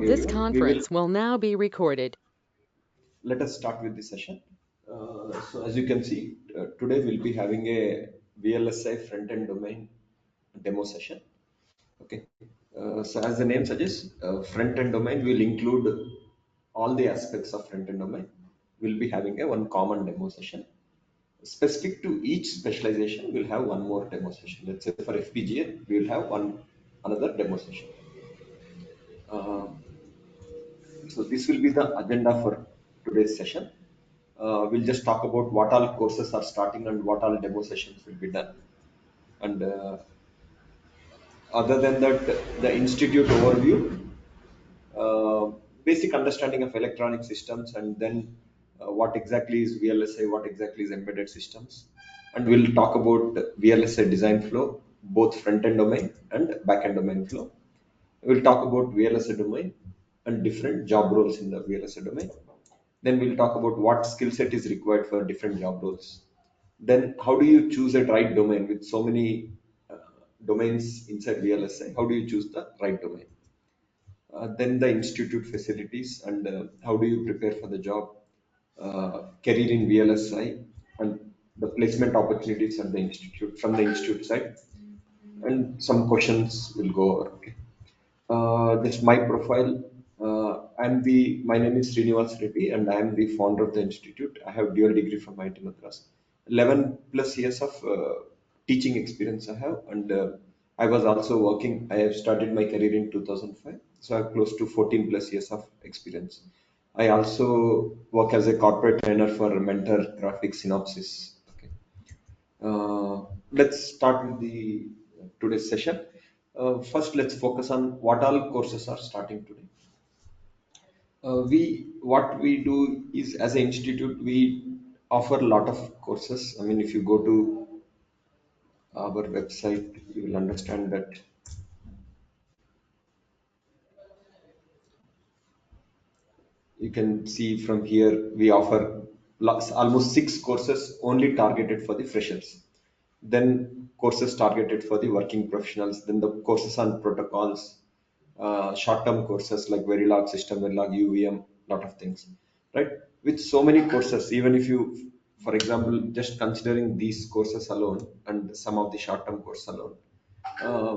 This everyone. conference will now be recorded. Let us start with the session. So as you can see, today we'll be having a VLSI front-end domain demo session. Okay. So as the name suggests, front-end domain will include all the aspects of front-end domain. We'll be having a one common demo session. Specific to each specialization, we'll have one more demo session. Let's say for FPGA, we'll have another demo session. Uh, So this will be the agenda for today's session. We'll just talk about what all courses are starting and what all demo sessions will be done. And other than that, the institute overview, basic understanding of electronic systems, and then what exactly is VLSI, what exactly is embedded systems. And we'll talk about VLSI design flow, both front-end domain and back-end domain flow. We'll talk about VLSI domain and different job roles in the VLSI domain. Then we'll talk about what skill set is required for different job roles. Then how do you choose a right domain with so many domains inside VLSI? How do you choose the right domain? Then the institute facilities and how do you prepare for the job, career in VLSI, and the placement opportunities at the institute from the institute side, and some questions will go over. Okay. This is my profile. My name is Srinivas Reddy, and I am the founder of the institute. I have dual degree from IIT Madras. 11 plus years of teaching experience I have, and I was also working. I have started my career in 2005, so I have close to 14 plus years of experience. I also work as a corporate trainer for Mentor Graphic Synopsis. Okay. Let's start with the today's session. First, let's focus on what all courses are starting today. What we do is, as an institute, we offer a lot of courses. I mean, if you go to our website, you will understand that you can see from here we offer almost 6 courses only targeted for the freshers. Then courses targeted for the working professionals. Then the courses on protocols, short-term courses like Verilog, System Verilog, UVM, lot of things, right? With so many courses, even if you, for example, just considering these courses alone and some of the short-term courses alone,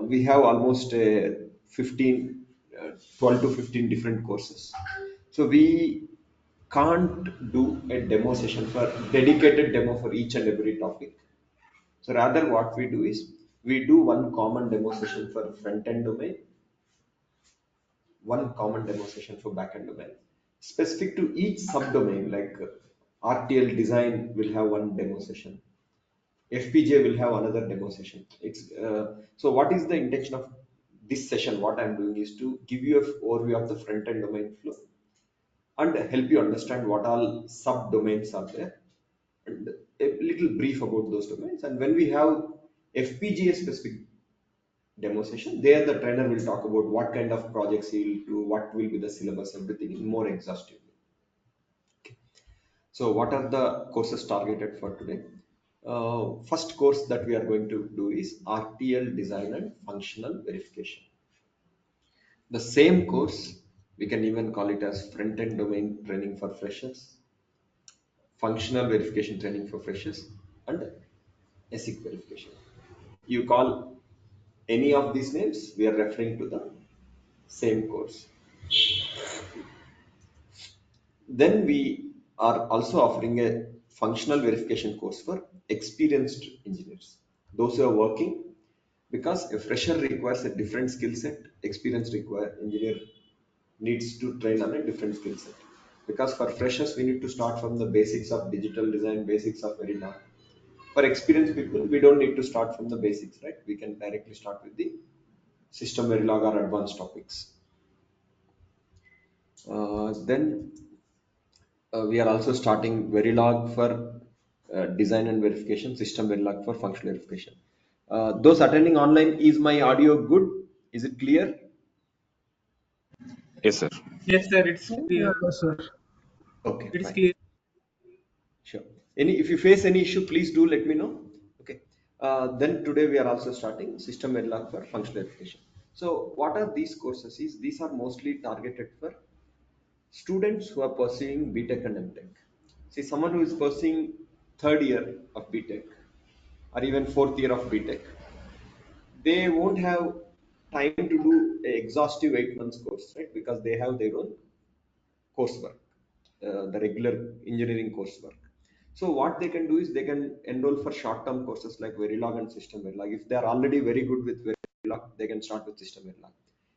we have almost 15, 12 to 15 different courses. So we can't do a demo session for dedicated demo for each and every topic. So rather what we do is we do one common demo session for front-end domain, one common demo session for backend domain. Specific to each subdomain, like RTL design will have one demo session. FPGA will have another demo session. So what is the intention of this session? What I'm doing is to give you an overview of the front-end domain flow and help you understand what all subdomains are there and a little brief about those domains. And when we have FPGA specific demo session, there the trainer will talk about what kind of projects he will do, what will be the syllabus, everything more exhaustively. Okay. So what are the courses targeted for today? First course that we are going to do is RTL design and functional verification. The same course, we can even call it as front-end domain training for freshers, functional verification training for freshers, and ASIC verification. You call any of these names, we are referring to the same course. Then we are also offering a functional verification course for experienced engineers, those who are working, because a fresher requires a different skill set, experienced engineer needs to train on a different skill set. Because for freshers, we need to start from the basics of digital design, basics of Verilog. For experienced people, we don't need to start from the basics, right? We can directly start with the system Verilog or advanced topics. Then we are also starting Verilog for design and verification, system Verilog for functional verification. Those attending online, is my audio good? Is it clear? Yes, sir. Yes, sir, it's clear. Yes, sir. Okay, It's fine. clear. Sure. If you face any issue, please do let me know. Okay. Then today we are also starting system Verilog for functional verification. So what are these courses? These are mostly targeted for students who are pursuing BTech and MTech. See, someone who is pursuing third year of BTech or even fourth year of BTech, they won't have time to do a exhaustive 8 months course, right? Because they have their own coursework, the regular engineering coursework. So what they can do is they can enroll for short-term courses like Verilog and System Verilog. If they are already very good with Verilog, they can start with System Verilog.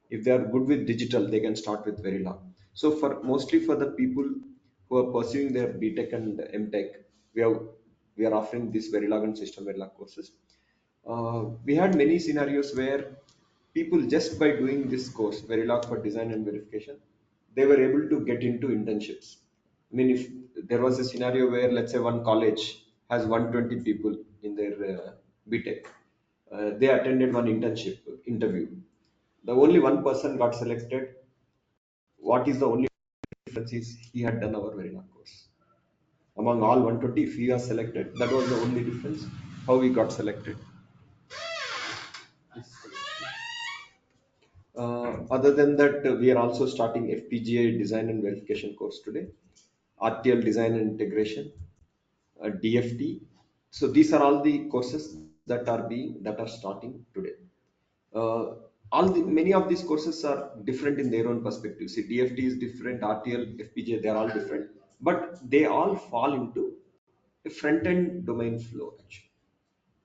If they are good with digital, they can start with Verilog. So for mostly for the people who are pursuing their BTech and MTech, we have we are offering these Verilog and System Verilog courses. We had many scenarios where people just by doing this course, Verilog for design and verification, they were able to get into internships. I mean, if there was a scenario where, let's say, one college has 120 people in their BTech, they attended one internship interview. The only one person got selected. What is the only difference is he had done our Verilog course. Among all 120, if he was selected, that was the only difference how he got selected. Other than that, we are also starting FPGA design and verification course today, RTL design and integration, DFT. So these are all the courses that are starting today. Uh, many of these courses are different in their own perspective. See, DFT is different, RTL, FPGA, they are all different, but they all fall into a front-end domain flow actually.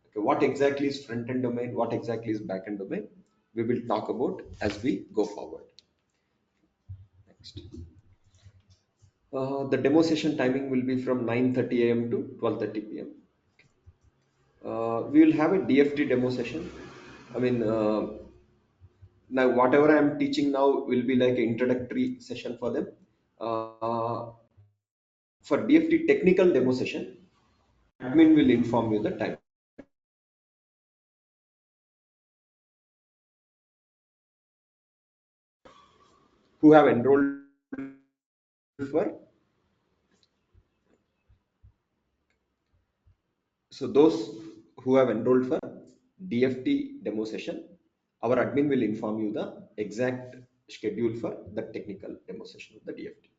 Okay, what exactly is front-end domain? What exactly is back-end domain? We will talk about as we go forward. Next. The demo session timing will be from 9:30 a.m. to 12:30 p.m. We will have a DFT demo session. I mean, now whatever I am teaching now will be like an introductory session for them. Uh, for DFT technical demo session, admin will inform you the time. Who have enrolled for So those who have enrolled for DFT demo session, our admin will inform you the exact schedule for the technical demo session of the DFT.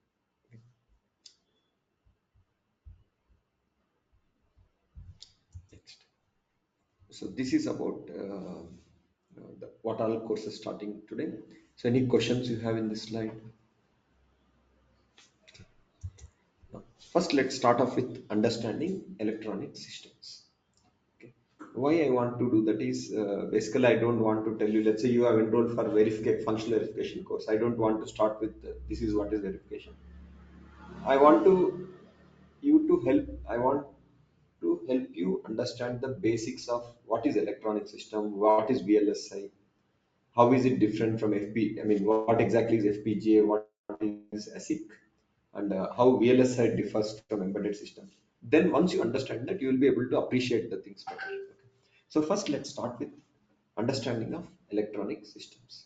Next. So this is about what all courses starting today. So any questions you have in this slide? Now, first, let's start off with understanding electronic systems. Okay. Why I want to do that is basically I don't want to tell you, let's say you have enrolled for functional verification course. I don't want to start with this is what is verification. I want to you to help. I want to help you understand the basics of what is electronic system, what is VLSI, how is it different from FP. I mean, what exactly is FPGA, what is ASIC, and how VLSI differs from embedded systems. Then once you understand that, you will be able to appreciate the things better. Okay. So first, let's start with understanding of electronic systems.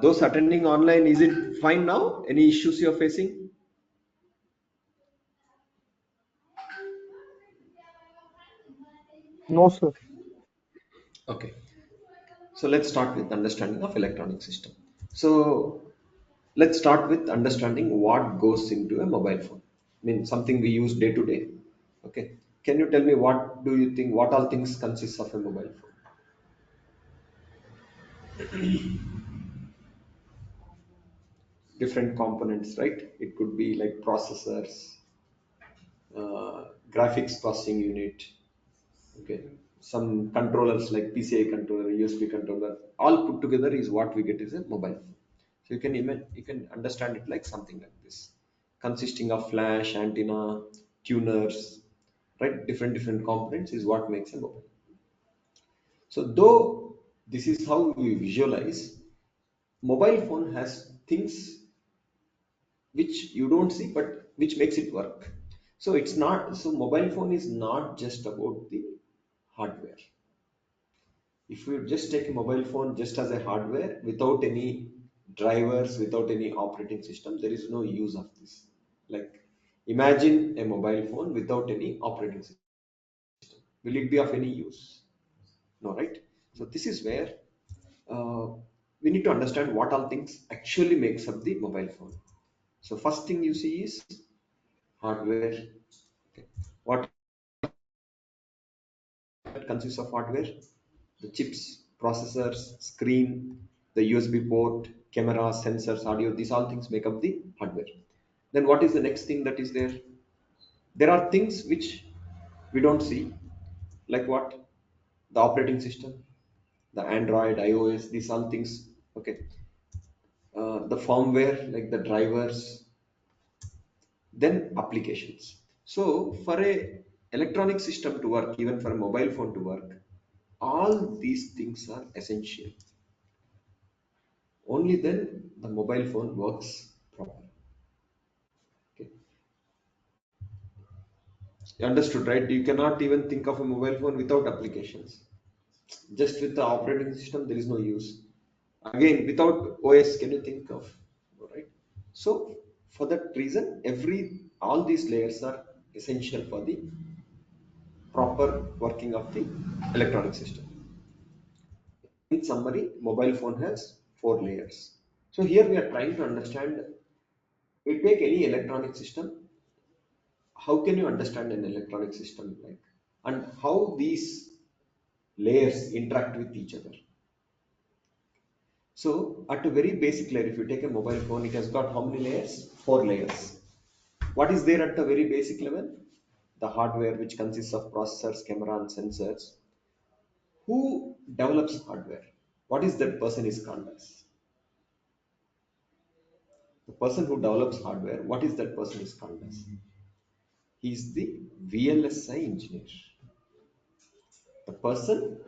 Those attending online, is it fine now? Any issues you're facing? No, sir. Okay. So let's start with understanding of electronic system. So let's start with understanding what goes into a mobile phone. I mean, something we use day to day. Okay. Can you tell me what do you think? What all things consists of a mobile phone? Different components, right? It could be like processors, graphics processing unit, okay, some controllers like PCI controller, USB controller, all put together is what we get is a mobile phone. So you can understand it like something like this, consisting of flash, antenna, tuners, right? Different components is what makes a mobile. So though this is how we visualize, mobile phone has things which you don't see but which makes it work. So it's not so mobile phone is not just about the hardware. If you just take a mobile phone just as a hardware without any drivers, without any operating system, there is no use of this. Like imagine a mobile phone without any operating system. Will it be of any use? No, right? So this is where uh, we need to understand what all things actually makes up the mobile phone. So first thing you see is hardware. Okay. What consists of hardware? The chips, processors, screen, the USB port, camera, sensors, audio, these all things make up the hardware. Then what is the next thing that is there? There are things which we don't see, like what? The operating system, the Android, iOS, these all things. Okay. The firmware, like the drivers, then applications. So for a electronic system to work, even for a mobile phone to work, all these things are essential. Only then the mobile phone works properly. Okay. You understood, right? You cannot even think of a mobile phone without applications. Just with the operating system, there is no use. Again, without OS, can you think of? Right? So for that reason, all these layers are essential for the proper working of the electronic system. In summary, mobile phone has four layers. So here we are trying to understand, we take any electronic system, how can you understand an electronic system like, and how these layers interact with each other. So at a very basic layer, if you take a mobile phone, it has got how many layers? Four layers. What is there at the very basic level? The hardware, which consists of processors, camera, and sensors. Who develops hardware? What is that person is called as? The person who develops hardware, what is that person is called as? He is the VLSI engineer. The person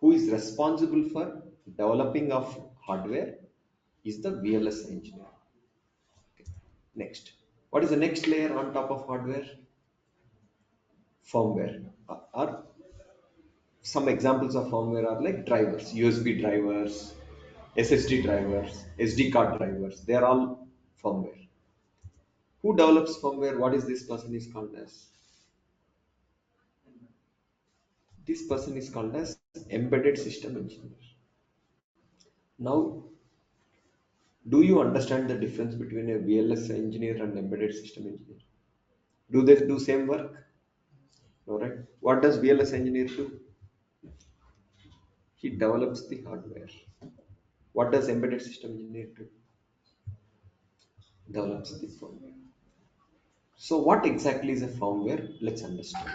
who is responsible for developing of hardware is the VLSI engineer. Okay. Next, what is the next layer on top of hardware? Firmware. Or some examples of firmware are like drivers, USB drivers, SSD drivers, SD card drivers. They are all firmware. Who develops firmware? What is this person is called as? This person is called as embedded system engineer. Now, do you understand the difference between a VLSI engineer and embedded system engineer? Do they do same work? All right. What does VLSI engineer do? He develops the hardware. What does embedded system engineer do? Develops the firmware. So, what exactly is a firmware? Let's understand.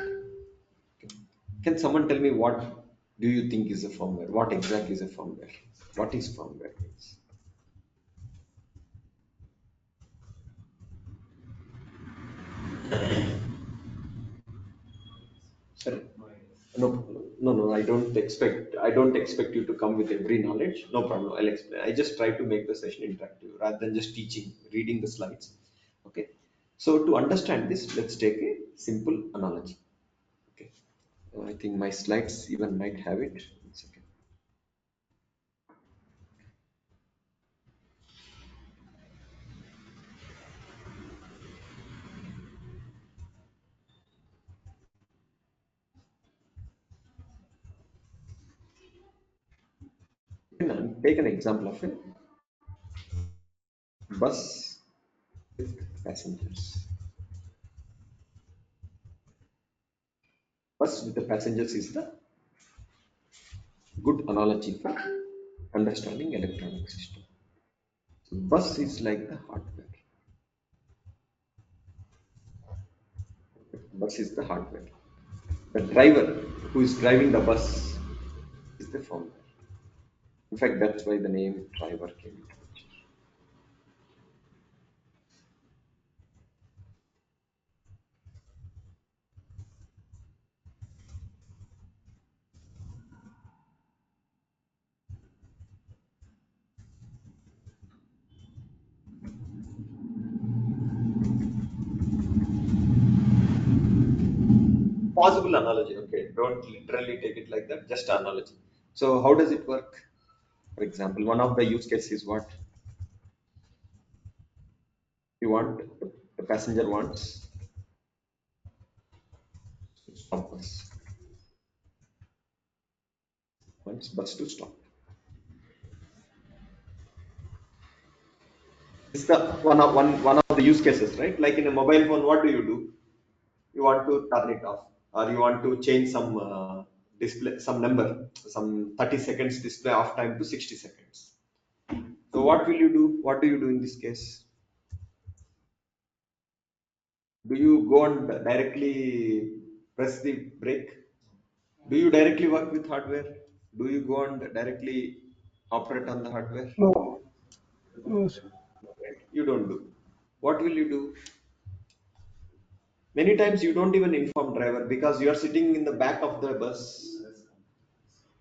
Okay. Can someone tell me what do you think is a firmware? What exactly is a firmware? What is firmware? Sorry. No problem. No, no, I don't expect you to come with every knowledge. No problem. I'll explain. I just try to make the session interactive rather than just teaching, reading the slides. Okay. So to understand this, let's take a simple analogy. Okay. I think my slides even might have it. One second. Take an example of a bus with passengers. Bus with the passengers is the good analogy for understanding electronic system. So bus is like the hardware. Bus is the hardware. The driver who is driving the bus is the firmware. In fact, that's why the name driver came into picture. Possible analogy, okay. Don't literally take it like that, just analogy. So, how does it work? For example, one of the use cases is what? You want, the passenger wants to stop bus, wants bus to stop. It's the one of the use cases, right? Like in a mobile phone, what do? You want to turn it off, or you want to change some display, some number, some 30 seconds display off time to 60 seconds. So what will you do? What do you do in this case? Do you go and directly press the brake? Do you directly work with hardware? Do you go and directly operate on the hardware? No, no, sir. Right? You don't do. What will you do? Many times you don't even inform driver because you are sitting in the back of the bus.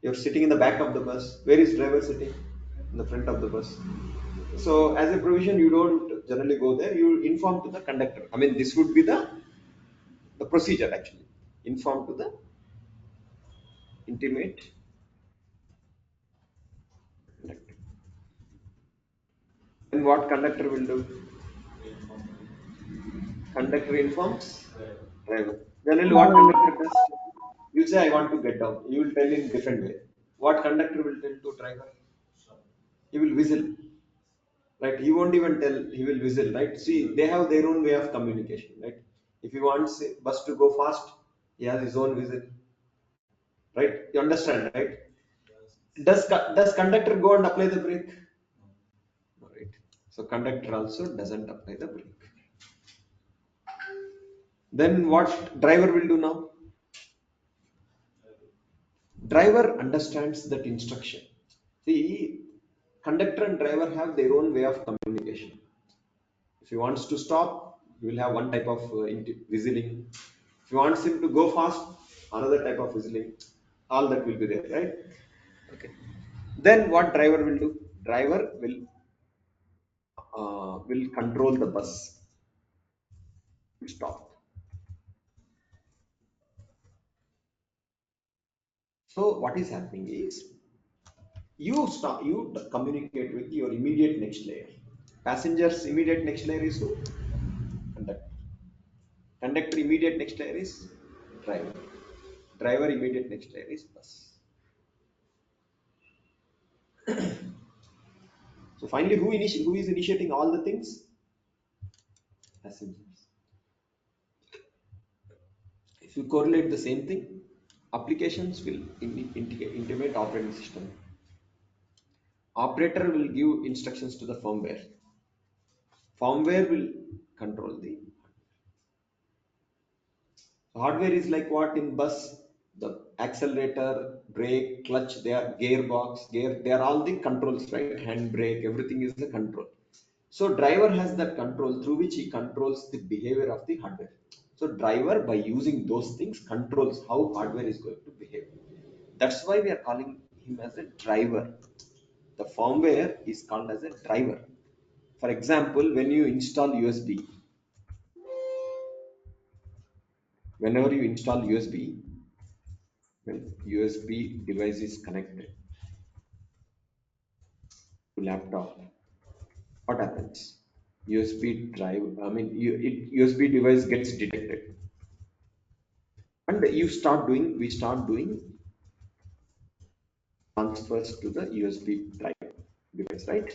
You're sitting in the back of the bus. Where is driver sitting? In the front of the bus. So as a provision, you don't generally go there. You inform to the conductor. I mean, this would be the procedure actually. Inform to the intimate conductor. Then what conductor will do? Conductor informs driver. Generally, what conductor does? You say, I want to get down. You will tell in different way. What conductor will tell to driver? He will whistle. Right? He won't even tell. He will whistle. Right? See, they have their own way of communication. Right? If he wants bus to go fast, he has his own whistle. Right? You understand, right? Does conductor go and apply the brake? No, right? So conductor also doesn't apply the brake. Then what driver will do now? Driver understands that instruction. See, conductor and driver have their own way of communication. If he wants to stop, he will have one type of whistling. If he wants him to go fast, another type of whistling. All that will be there, right? Okay. Then what driver will do? Driver will control the bus to stop. So what is happening is you communicate with your immediate next layer. Passenger's immediate next layer is who? Conductor. Conductor immediate next layer is driver. Driver immediate next layer is bus. So finally, who is initiating all the things? Passengers. If you correlate the same thing, applications will intimate operating system. Operator will give instructions to the firmware. Firmware will control the hardware. Is like what in bus? The accelerator, brake, clutch, they are gearbox, gear, they are all the controls, right? Handbrake, everything is the control. So driver has that control through which he controls the behavior of the hardware. So driver, by using those things, controls how hardware is going to behave. That's why we are calling him as a driver. The firmware is called as a driver. For example, when you install USB, whenever you install USB, when USB device is connected to laptop, what happens? USB drive, I mean, USB device gets detected, and we start doing transfers to the USB drive device, right?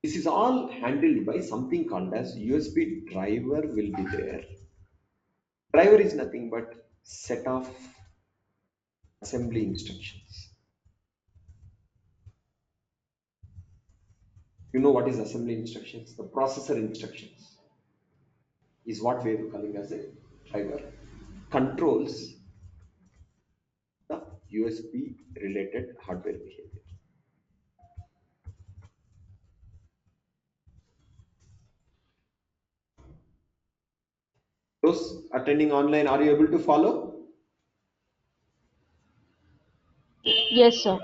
This is all handled by something called as USB driver will be there. Driver is nothing but set of assembly instructions. You know what is assembly instructions? The processor instructions is what we are calling as a driver. Controls the USB related hardware behavior. Those attending online, are you able to follow? Yes, sir.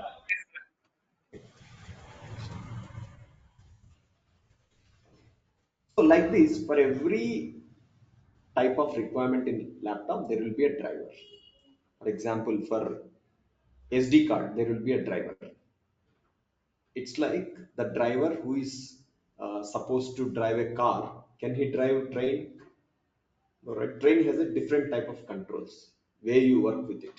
So like this, for every type of requirement in laptop, there will be a driver. For example, for SD card, there will be a driver. It's like the driver who is supposed to drive a car. Can he drive a train? No, right? Train has a different type of controls where you work with it.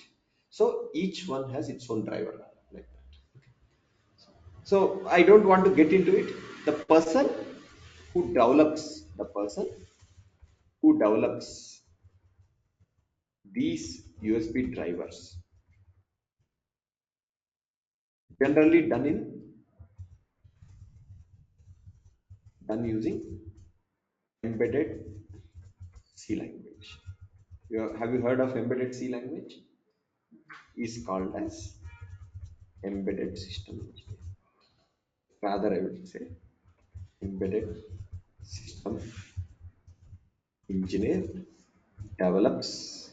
So each one has its own driver like that. So I don't want to get into it. The person who develops the person who develops these USB drivers, generally done using embedded C language. Have you heard of embedded C language? Is called as embedded system engineer. Rather, I would say embedded system engineer develops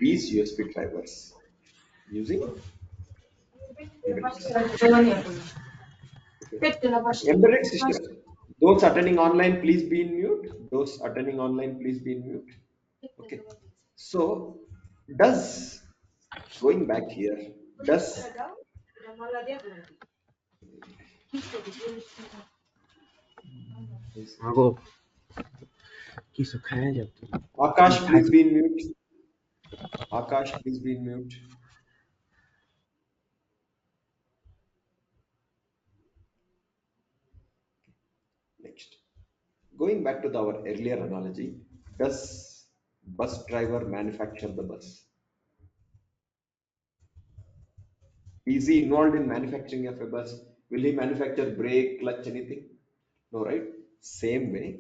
these USB drivers using embedded system. Okay. Embedded system. Those attending online, please be in mute. Those attending online, please be in mute. Okay. So, does going back here, does Ako, kisukaya jab tu. Akash, please be in mute. Akash, please be in mute. Next. Going back to our earlier analogy, does bus driver manufacture the bus? Is he involved in manufacturing of a bus? Will he manufacture brake, clutch, anything? No, right? Same way,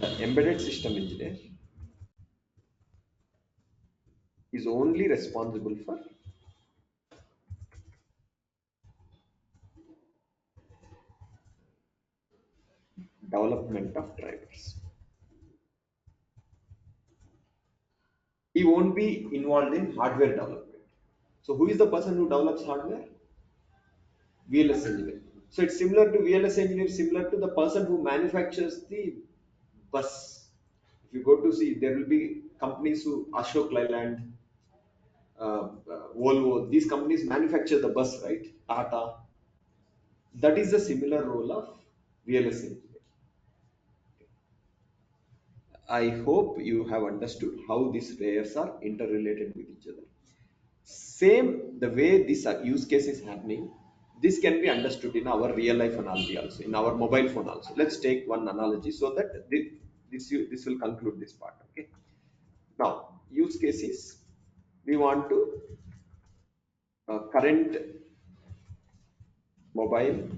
the embedded system engineer is only responsible for development of drivers. He won't be involved in hardware development. So who is the person who develops hardware? VLS engineer. So it's similar to VLS engineer, similar to the person who manufactures the bus. If you go to see, there will be companies who Ashok Leyland, Volvo. These companies manufacture the bus, right? Tata. That is a similar role of VLS engineer. I hope you have understood how these layers are interrelated with each other. Same the way this use case is happening, this can be understood in our real life analogy also, in our mobile phone also. Let's take one analogy so that this will conclude this part. Okay. Now, use cases, we want to current mobile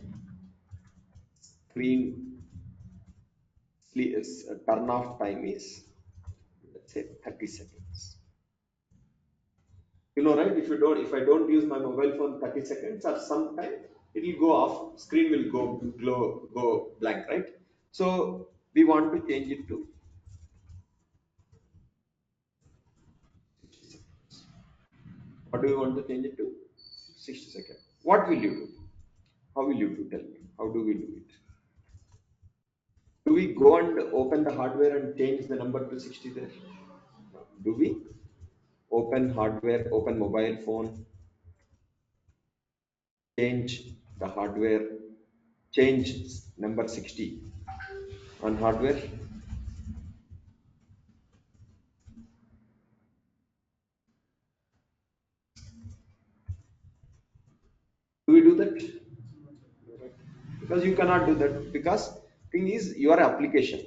screen turn off time is, let's say, 30 seconds. You know, right? If I don't use my mobile phone 30 seconds or some time, it will go off, screen will go blank, right? So we want to change it to 60 seconds. What do we want to change it to? 60 seconds. What will you do? How will you do? Tell me. How do we do it? Do we go and open the hardware and change the number to 60 there? Do we open hardware, open mobile phone, change the hardware, change number 60 on hardware? Do we do that? Because you cannot do that, because thing is your application,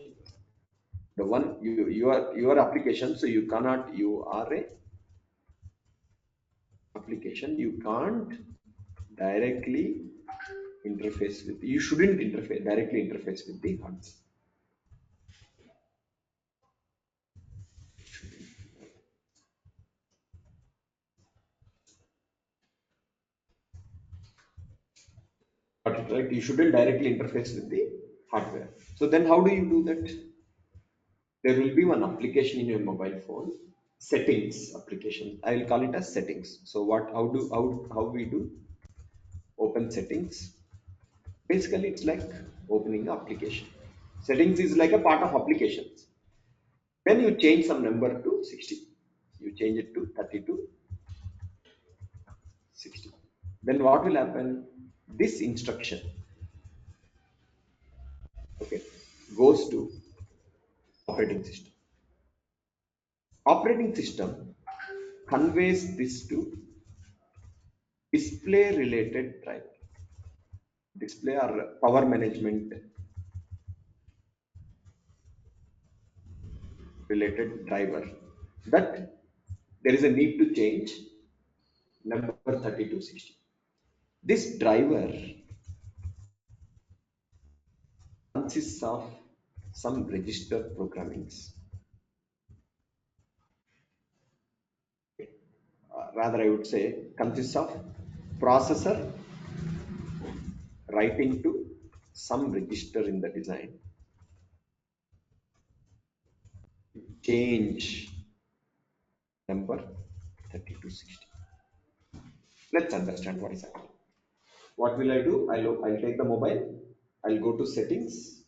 the one your application, so you cannot, you are a application, you can't directly interface with, you shouldn't directly interface with the hardware. Got it, right? You shouldn't directly interface with the hardware. So then how do you do that? There will be one application in your mobile phone, settings application, I will call it as settings. So what, how we do? Open settings. Basically, it's like opening application. Settings is like a part of applications. Then you change some number to 60. You change it to 30 to 60. Then what will happen? This instruction, okay, goes to operating system. Operating system conveys this to display related driver, display or power management related driver, that there is a need to change number 3260. This driver consists of some register programmings. Rather, I would say consists of processor writing to some register in the design, change number 3260. Let's understand what is happening. What will I do? I'll take the mobile, I'll go to settings,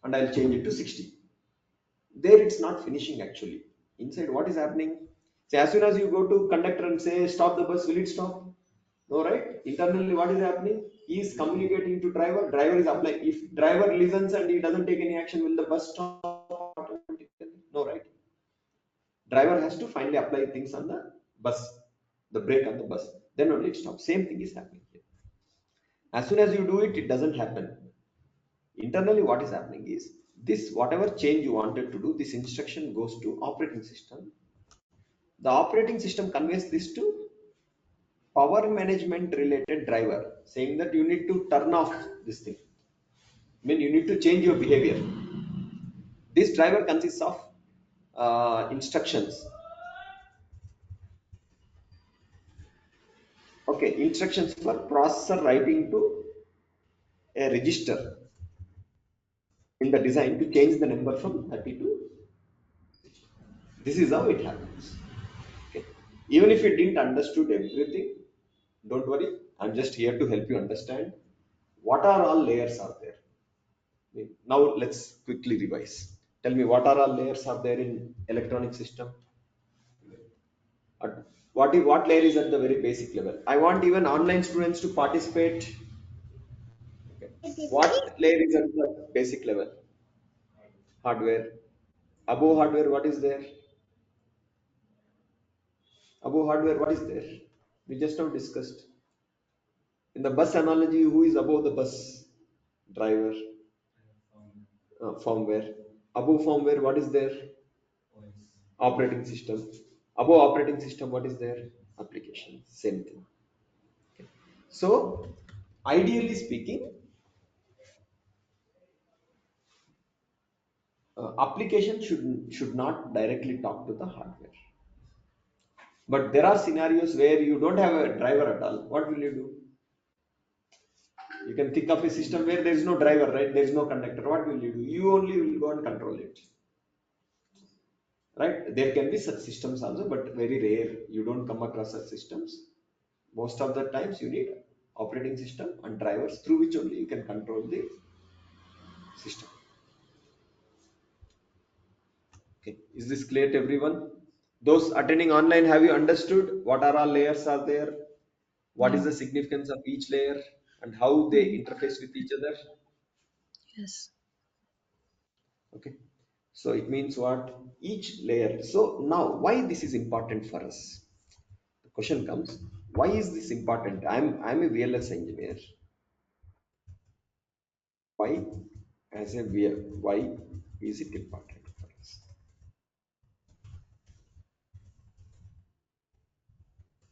and I'll change it to 60. There it's not finishing actually. Inside what is happening? So as soon as you go to conductor and say stop the bus, will it stop? No, right? Internally what is happening? He is communicating to driver, driver is applying. If driver listens and he doesn't take any action, will the bus stop automatically? No, right? Driver has to finally apply things on the bus, the brake on the bus. Then only it stops. Same thing is happening here. As soon as you do it, it doesn't happen. Internally what is happening is this, whatever change you wanted to do, this instruction goes to operating system. The operating system conveys this to power management related driver, saying that you need to turn off this thing. I mean, you need to change your behavior. This driver consists of instructions. Okay, instructions for processor writing to a register in the design to change the number from 30 to 60. This is how it happens. Okay. Even if you didn't understood everything, don't worry. I'm just here to help you understand what are all layers are there. Now let's quickly revise. Tell me what are all layers are there in electronic system. What layer is at the very basic level? I want even online students to participate. Okay. What layer is at the basic level? Hardware. Above hardware, what is there? Above hardware, what is there? We just now discussed. In the bus analogy, who is above the bus? Driver. Firmware. Above firmware, what is there? Operating system. Above operating system, what is there? Application. Same thing. Okay. So, ideally speaking, application should not directly talk to the hardware. But there are scenarios where you don't have a driver at all. What will you do? You can think of a system where there is no driver, right? There is no conductor. What will you do? You only will go and control it. Right? There can be such systems also, but very rare. You don't come across such systems. Most of the times you need operating system and drivers through which only you can control the system. Okay, is this clear to everyone? Those attending online, have you understood what are all layers are there? What is the significance of each layer and how they interface with each other? Yes. Okay, so it means what? Each layer. So now, why this is important for us? The question comes: why is this important? I'm a VLS engineer. Why, as a VL, why is it important for us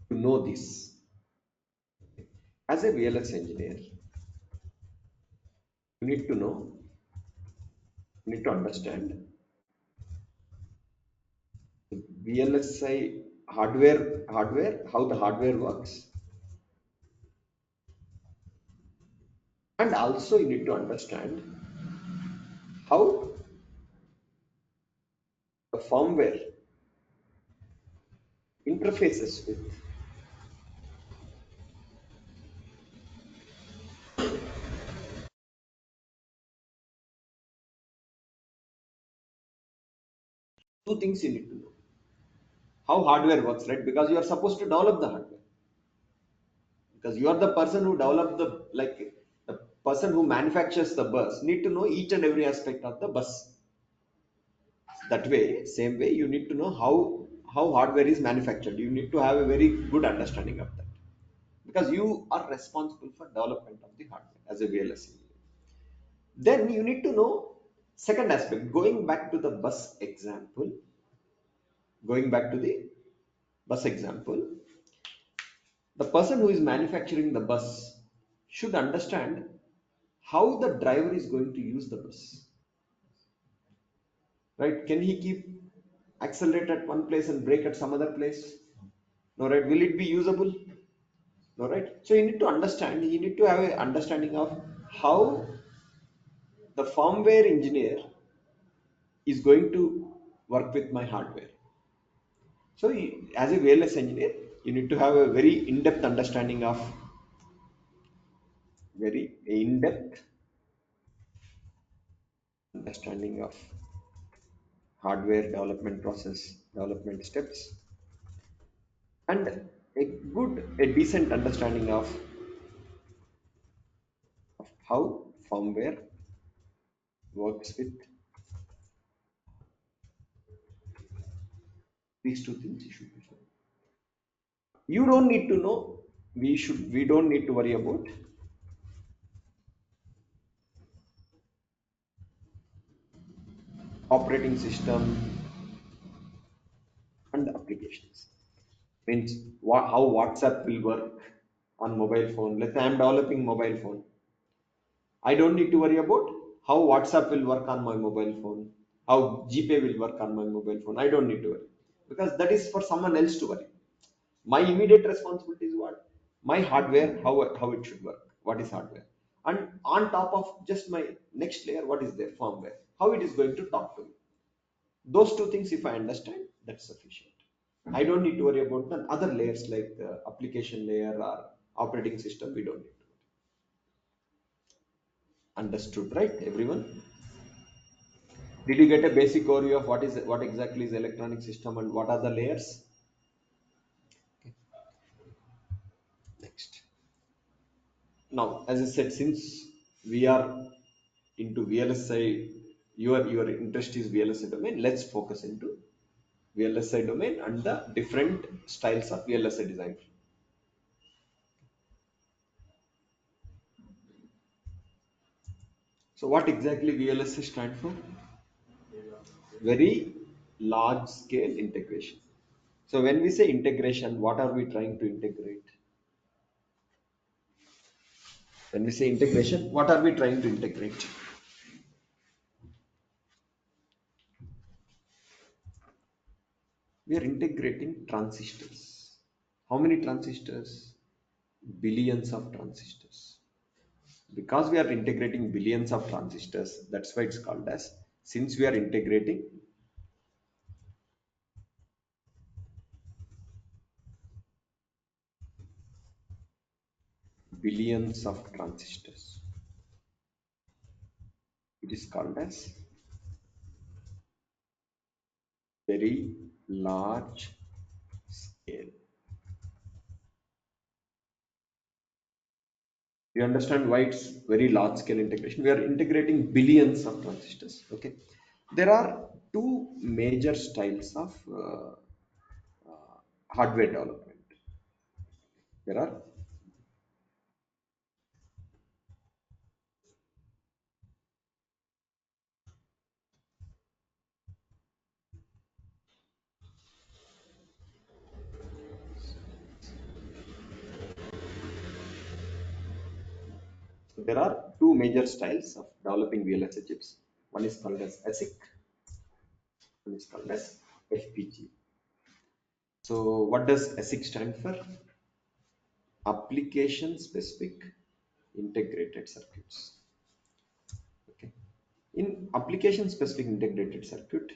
to know this? As a VLS engineer, you need to know, you need to understand the VLSI hardware, how the hardware works, and also you need to understand how the firmware interfaces with two things you need to know. How hardware works, right? Because you are supposed to develop the hardware. Because you are the person who developed the person who manufactures the bus need to know each and every aspect of the bus. That way, same way, you need to know how hardware is manufactured. You need to have a very good understanding of that. because you are responsible for development of the hardware as a VLSI engineer. Then you need to know second aspect, going back to the bus example, the person who is manufacturing the bus should understand how the driver is going to use the bus, right? Can he keep accelerate at one place and brake at some other place? No, right? Will it be usable? No, right? So you need to understand, you need to have an understanding of how the firmware engineer is going to work with my hardware. So as a VLS engineer, you need to have a very in-depth understanding of hardware development process, development steps, and a decent understanding of how firmware works with these two things. You should be fine. You don't need to know. We don't need to worry about operating system and applications. Means how WhatsApp will work on mobile phone. Let's say I'm developing mobile phone. I don't need to worry about how WhatsApp will work on my mobile phone, how GPay will work on my mobile phone. I don't need to worry because that is for someone else to worry. My immediate responsibility is what? My hardware, how it should work. What is hardware? And on top of just my next layer, what is there? Firmware. How it is going to talk to me. Those two things, if I understand, that's sufficient. I don't need to worry about the other layers like the application layer or operating system. We don't need to. Understood, right, everyone? Did you get a basic overview of what exactly is electronic system and what are the layers? Next. Now, as I said, since we are into VLSI, your interest is VLSI domain. Let's focus into VLSI domain and the different styles of VLSI design. So, what exactly VLSI stand for? Very large scale integration. So, when we say integration, what are we trying to integrate? When we say integration, what are we trying to integrate? We are integrating transistors. How many transistors? Billions of transistors. Because we are integrating billions of transistors, that's why it's called as, since we are integrating billions of transistors, it is called as very large scale. You understand why it's very large scale integration? We are integrating billions of transistors. Okay, there are two major styles of hardware development. There are two major styles of developing VLSI chips. One is called as ASIC, one is called as FPGA. So what does ASIC stand for? Application specific integrated circuits. Okay. In application specific integrated circuit,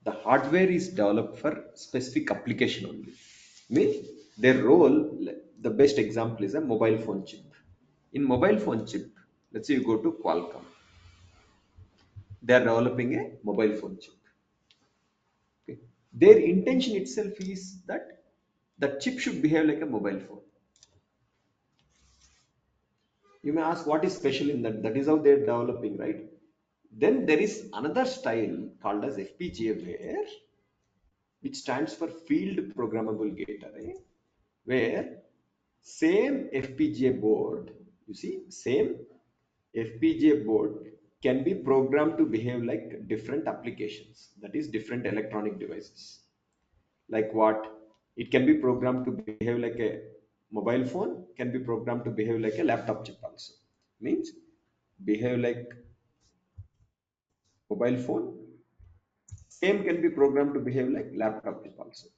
the hardware is developed for specific application only. Mean their role, the best example is a mobile phone chip. In mobile phone chip, let's say you go to Qualcomm, they are developing a mobile phone chip. Okay. Their intention itself is that the chip should behave like a mobile phone. You may ask what is special in that? That is how they're developing, right? Then there is another style called as FPGA, which stands for field programmable gate array, where Same FPGA board, you see, same FPGA board can be programmed to behave like different applications, that is different electronic devices. Like what? It can be programmed to behave like a mobile phone, can be programmed to behave like a laptop chip also. Means behave like mobile phone, same can be programmed to behave like laptop chip also.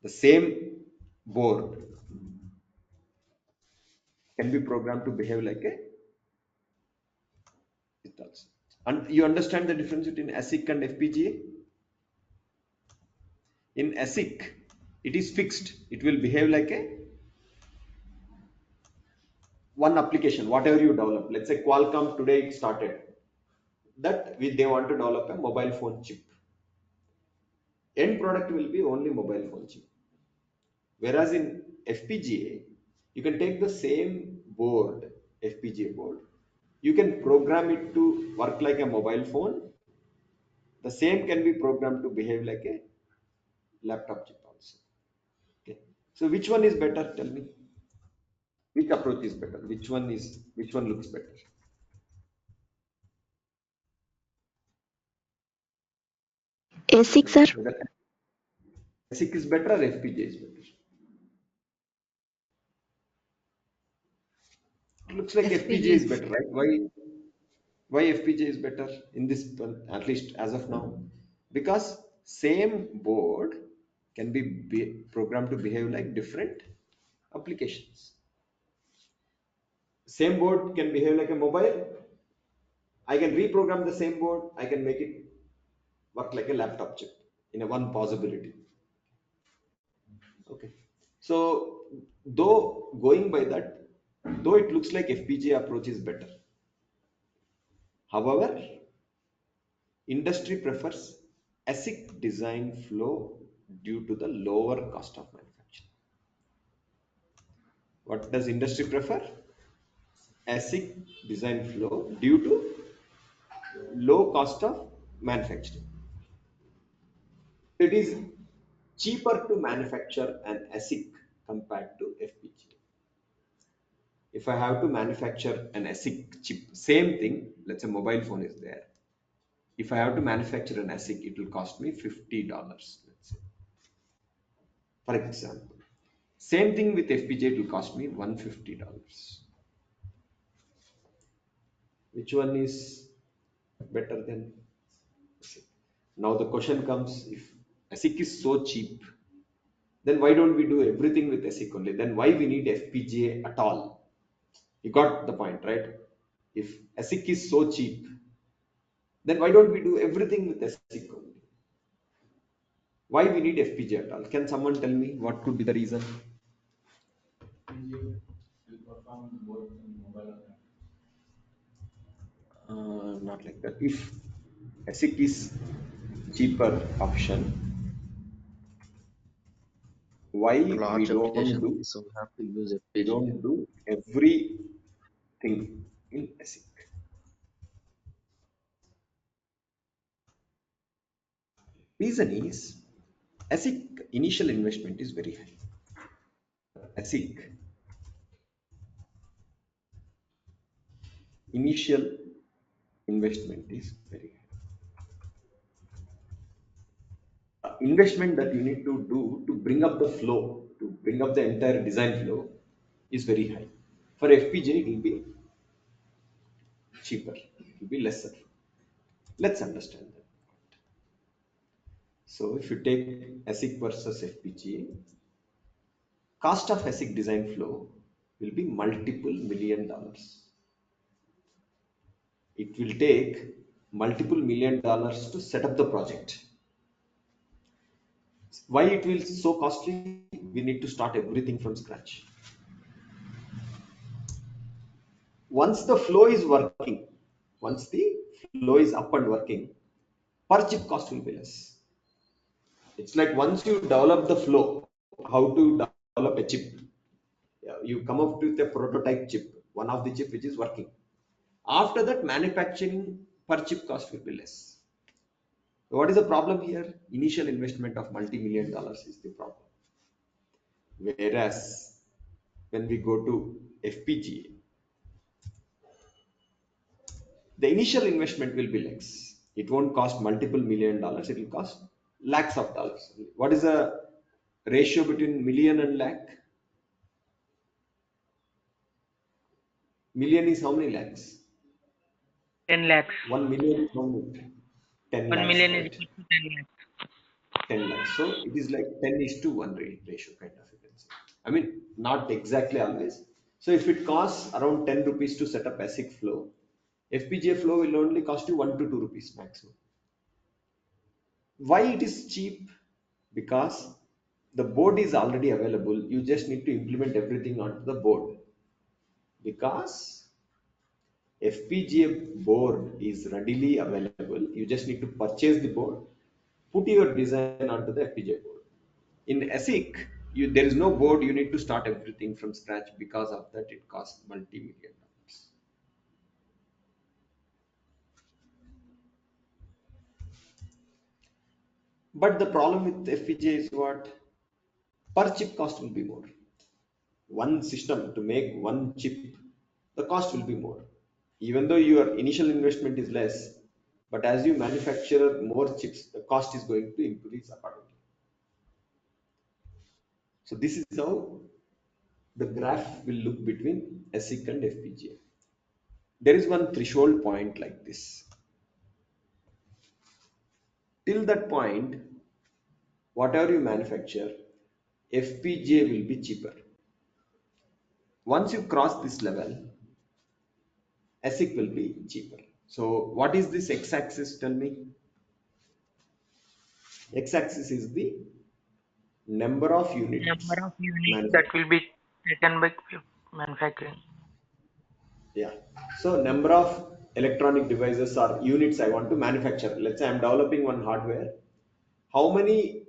The same board can be programmed to behave like a it also. And you understand the difference between ASIC and FPGA? In ASIC, it is fixed. It will behave like a one application, whatever you develop. Let's say Qualcomm today it started that they want to develop a mobile phone chip. End product will be only mobile phone chip. Whereas in FPGA, you can take the same board, FPGA board, you can program it to work like a mobile phone. The same can be programmed to behave like a laptop chip also. Okay. So which one is better? Tell me. Which approach is better? Which one looks better? ASIC, sir. Whether ASIC is better or FPGA is better? It looks like FPGA is better, right? Why FPGA is better in this one, at least as of now? Because same board can be programmed to behave like different applications. Same board can behave like a mobile. I can reprogram the same board. I can make it work like a laptop chip in a one possibility. Okay. So though going by that, though it looks like FPGA approach is better. However, industry prefers ASIC design flow due to the lower cost of manufacturing. What does industry prefer? ASIC design flow due to low cost of manufacturing. It is cheaper to manufacture an ASIC compared to FPGA. If I have to manufacture an ASIC chip, same thing, let's say mobile phone is there. If I have to manufacture an ASIC, it will cost me $50, let's say. For example, same thing with FPGA, it will cost me $150. Which one is better than ASIC? Now the question comes, if ASIC is so cheap, then why don't we do everything with ASIC only? Then why we need FPGA at all? You got the point, right? If ASIC is so cheap, then why don't we do everything with ASIC only? Why we need FPGA at all? Can someone tell me what could be the reason? Not like that. If ASIC is cheaper option, why we large don't application, do so we have to use we FPGA. don't do everything in ASIC? Reason is ASIC initial investment is very high. ASIC initial investment is very high. Investment that you need to do to bring up the flow, to bring up the entire design flow is very high. For FPGA, it will be cheaper, it will be lesser. Let's understand that. So if you take ASIC versus FPGA, cost of ASIC design flow will be multiple $million. It will take multiple $million to set up the project. Why it will so costly? We need to start everything from scratch. Once the flow is working, once the flow is up and working, per chip cost will be less. It's like once you develop the flow, how to develop a chip. You come up with a prototype chip, one of the chip which is working. After that, manufacturing per chip cost will be less. So what is the problem here? Initial investment of multi-million dollars is the problem. Whereas when we go to FPGA, the initial investment will be less. It won't cost multiple $1 million. It will cost lakhs of dollars. What is the ratio between million and lakh? Million is how many lakhs? 10 lakhs. 1 million is how many? 10 1 lakhs, million is right? equal to 10 lakhs. 10 lakhs. So it is like 10:1 ratio kind of, you can say. I mean, not exactly always. So if it costs around 10 rupees to set up ASIC flow, FPGA flow will only cost you 1 to 2 rupees maximum. Why it is cheap? Because the board is already available. You just need to implement everything onto the board. Because FPGA board is readily available. You just need to purchase the board, put your design onto the FPGA board. In ASIC, there is no board. You need to start everything from scratch. Because of that, it costs multi-million dollars. But the problem with FPGA is what? Per chip cost will be more. One system to make one chip, the cost will be more. Even though your initial investment is less, but as you manufacture more chips, the cost is going to increase accordingly. So this is how the graph will look between ASIC and FPGA. There is one threshold point like this. Till that point, whatever you manufacture, FPGA will be cheaper. Once you cross this level, ASIC will be cheaper. So what is this x-axis? Tell me. X-axis is the number of units Number of units that manufactured. will be taken by manufacturing. Yeah. So number of electronic devices or units I want to manufacture. Let's say I'm developing one hardware. How many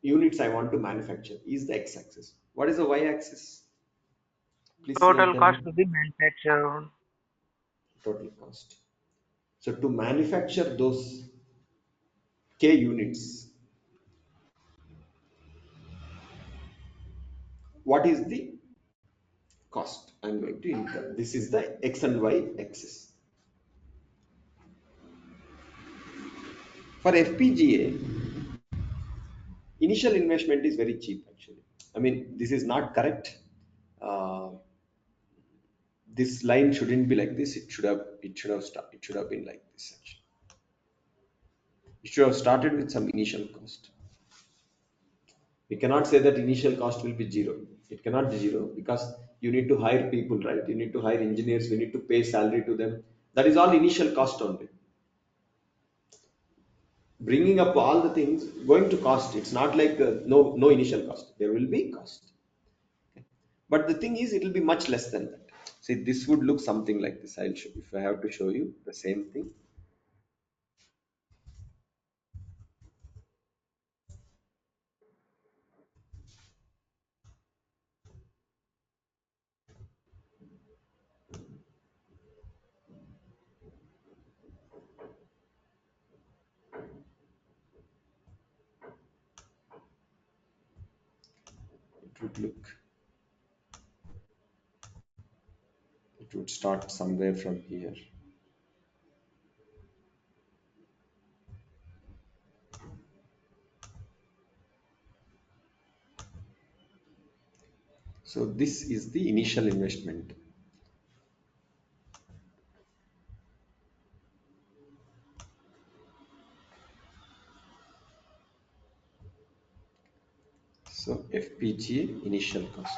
units I want to manufacture is the x-axis. What is the y-axis? Please Total tell me. cost to be manufactured. Total cost. So to manufacture those k units, what is the cost I'm going to incur? This is the x and y axis. For FPGA, initial investment is very cheap actually. I mean, this is not correct. Uh, this line shouldn't be like this. It should have been like this actually. It should have started with some initial cost. We cannot say that initial cost will be zero. It cannot be zero because you need to hire people, right? You need to hire engineers. We need to pay salary to them. That is all initial cost only. Bringing up all the things going to cost. It's not like no initial cost. There will be cost. Okay. But the thing is, it will be much less than that. See, this would look something like this. I'll show. If I have to show you the same thing. It would look. It would start somewhere from here. So this is the initial investment. So FPGA initial cost.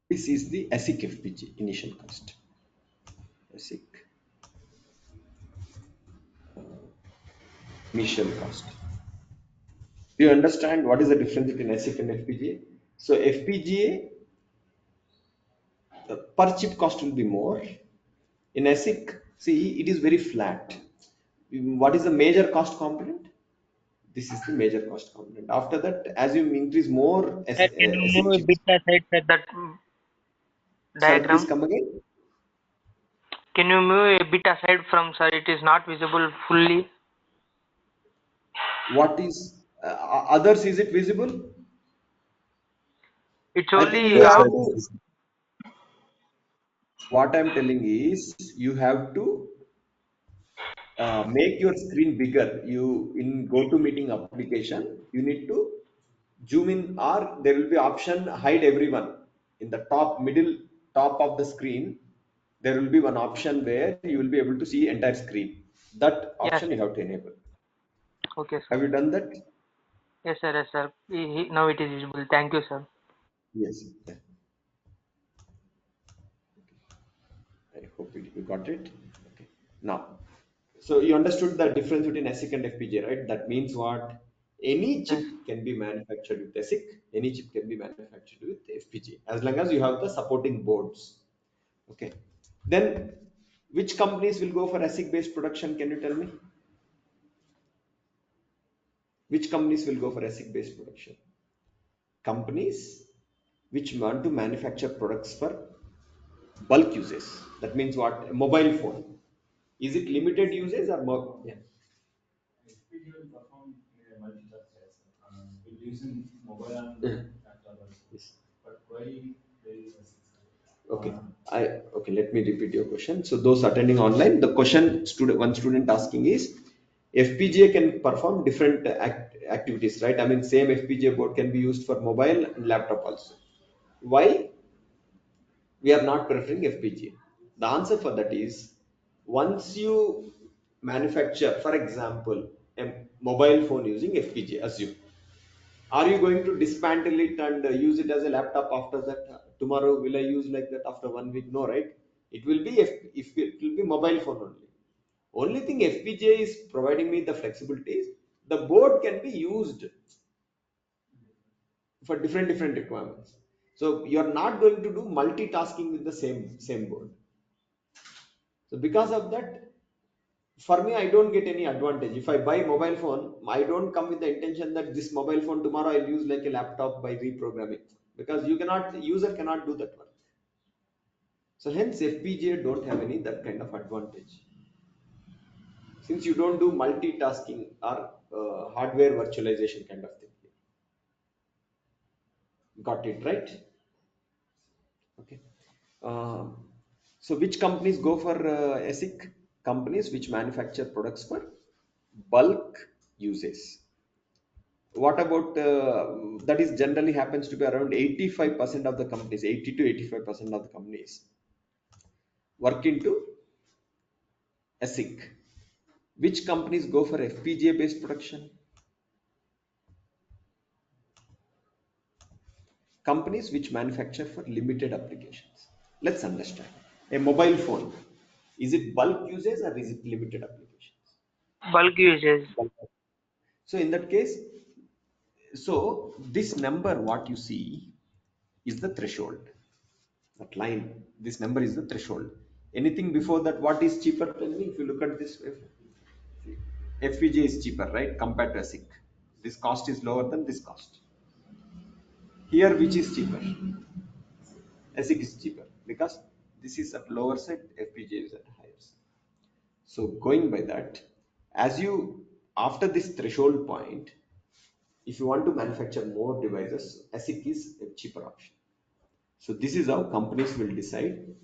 This is the ASIC FPGA initial cost. ASIC initial cost. Do you understand what is the difference between ASIC and FPGA? So FPGA, the per chip cost will be more. In ASIC, see, it is very flat. What is the major cost component? This is the major cost component. After that, as you increase more Sir, can you ASIC move a chips, bit aside for that sorry, please diagram? come again. Can you move a bit aside from, sir? It is not visible fully. What is others? Is it visible? It's I think only you you Yes, have sir. have. to. What I'm telling is you have to make your screen bigger. You in GoToMeeting application, you need to zoom in, or there will be option hide everyone in the top middle top of the screen. There will be one option where you will be able to see entire screen. That Yes. option you have to enable. Okay, sir. Have you done that? Yes, sir. Yes, sir. Now it is visible. Thank you, sir. Yes. Yeah. I hope you got it. Okay. Now, so you understood the difference between ASIC and FPGA, right? That means what? Any Yes. chip can be manufactured with ASIC, any chip can be manufactured with FPGA, as long as you have the supporting boards. Okay. Then, which companies will go for ASIC-based production? Can you tell me? Which companies will go for ASIC-based production? Companies which want to manufacture products for bulk uses. That means what? A mobile phone. Is it limited uses or more? Yeah. Yes. Okay. Okay. Let me repeat your question. So those attending online, the question one student asking is, FPGA can perform different activities, right? I mean, same FPGA board can be used for mobile and laptop also. Why we are not preferring FPGA? The answer for that is, once you manufacture, for example, a mobile phone using FPGA, assume, are you going to dismantle it and use it as a laptop after that? Tomorrow, will I use like that after 1 week? No, right? It will be if it will be mobile phone only. Only thing FPGA is providing me the flexibility is the board can be used for different requirements. So you are not going to do multitasking with the same board. So because of that, for me, I don't get any advantage. If I buy mobile phone, I don't come with the intention that this mobile phone tomorrow I'll use like a laptop by reprogramming, because user cannot do that work. So hence FPGA don't have any that kind of advantage, since you don't do multitasking or hardware virtualization kind of thing. Got it right? Okay. Um, so which companies go for ASIC? Companies which manufacture products for bulk uses. What about that is generally happens to be around 85% of the companies, 80 to 85% of the companies work into ASIC. Which companies go for FPGA based production? Companies which manufacture for limited applications. Let's understand. A mobile phone, is it bulk uses or is it limited applications? Bulk usage. Bulk. So in that case, so this number what you see is the threshold. That line, this number is the threshold. Anything before that, what is cheaper? Tell me. If you look at this, FPGA is cheaper, right? Compared to ASIC, this cost is lower than this cost. Here, which is cheaper? ASIC is cheaper because this is at lower side, FPGA is at higher side. So going by that, as you after this threshold point, if you want to manufacture more devices, ASIC is a cheaper option. So this is how companies will decide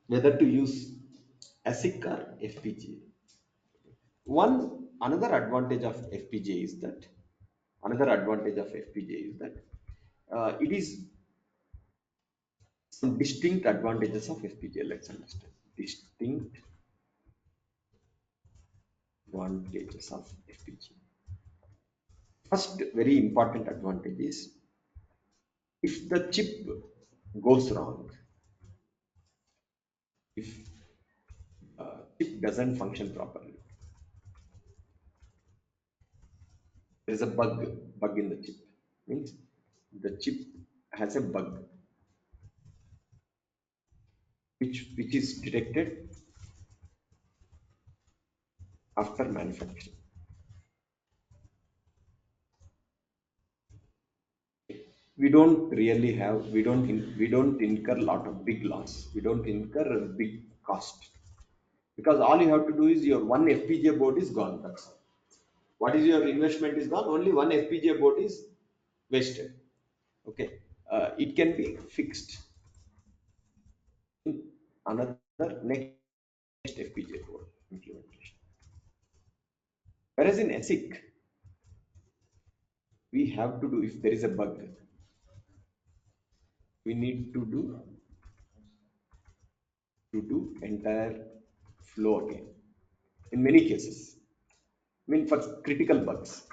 whether to use ASIC or FPGA. One another advantage of FPGA is that it is some distinct advantages of FPGA. Let's understand distinct advantages of FPGA. First, very important advantage is if the chip goes wrong, if chip doesn't function properly, there is a bug in the chip. Means the chip has a bug which is detected after manufacturing. we don't really have, we don't incur a lot of big loss. We don't incur a big cost because all you have to do is your one FPGA board is gone. That's all. What is your investment is gone? Only one FPGA board is wasted. Okay, it can be fixed in another next FPGA board implementation. Whereas in ASIC, we have to do, if there is a bug, we need to do entire flow again. In many cases, I mean for critical bugs.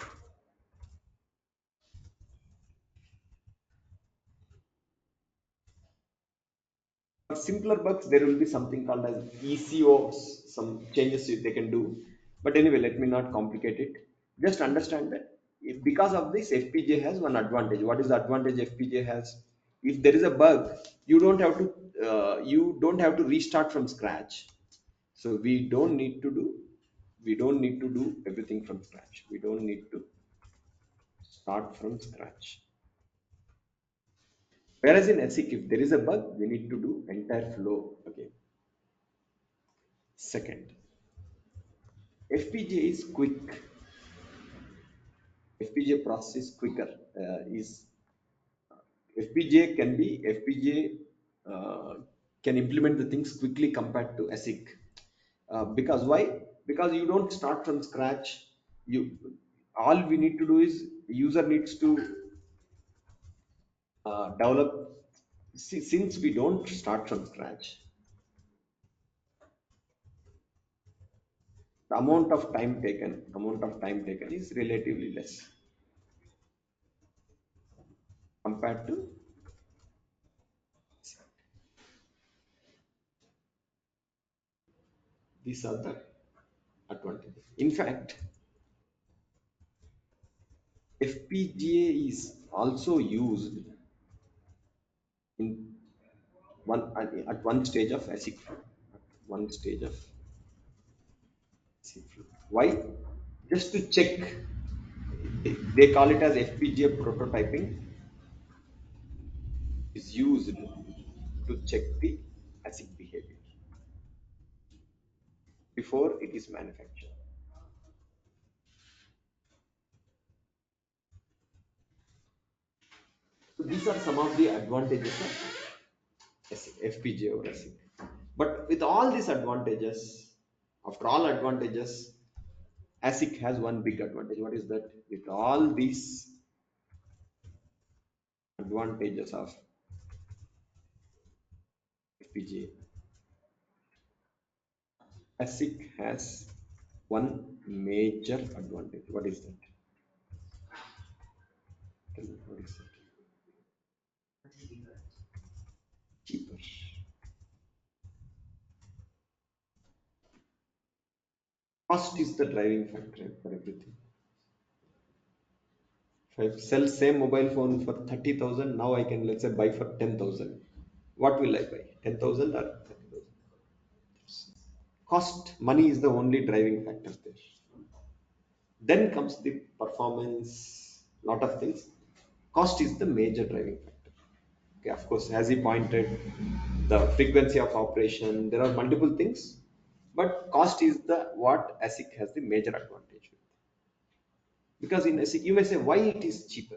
For simpler bugs, there will be something called as ECOs, some changes they can do. But anyway, let me not complicate it. Just understand that because of this, FPGA has one advantage. What is the advantage FPGA has? If there is a bug, you don't have to restart from scratch. So we don't need to do everything from scratch. We don't need to start from scratch. Whereas in ASIC, if there is a bug, we need to do entire flow again. Second, FPGA is quick. FPGA process is quicker. FPGA can implement the things quickly compared to ASIC. Because why? Because you don't start from scratch. You all we need to do is user needs to develop. Since we don't start from scratch, the amount of time taken is relatively less compared to these are the advantages. In fact, FPGA is also used in one stage of ASIC flow. One stage of ASIC flow. Why? Just to check. They call it as FPGA prototyping is used to check the ASIC behavior before it is manufactured. So these are some of the advantages of FPGA or ASIC. But with all these advantages, after all advantages, ASIC has one big advantage. What is that? With all these advantages of FPGA, ASIC has one major advantage. What is that? Tell me, what is that? Cheaper. Cost is the driving factor for everything. If I sell same mobile phone for 30,000, now I can, let's say, buy for 10,000. What will I buy? 10,000 or 30,000? Cost, money is the only driving factor there. Then comes the performance, lot of things. Cost is the major driving factor. Okay, of course, as he pointed, the frequency of operation, there are multiple things, but cost is the what ASIC has the major advantage with. Because in ASIC, you may say why it is cheaper.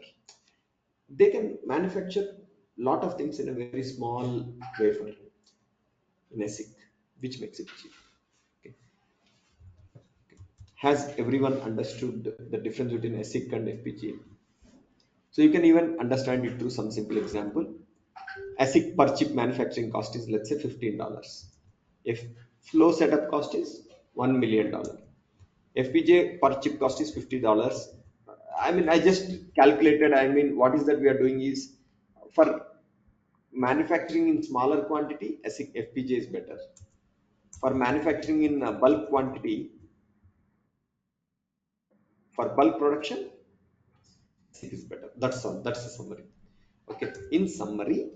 They can manufacture lot of things in a very small wafer in ASIC, which makes it cheap. Okay. Has everyone understood the difference between ASIC and FPGA? So you can even understand it through some simple example. ASIC per chip manufacturing cost is, let's say, $15. If flow setup cost is $1 million. FPGA per chip cost is $50. I mean, I just calculated. I mean, what is that we are doing is for manufacturing in smaller quantity, ASIC FPGA is better. For manufacturing in bulk quantity, for bulk production, ASIC is better. That's all. That's the summary. Okay. In summary,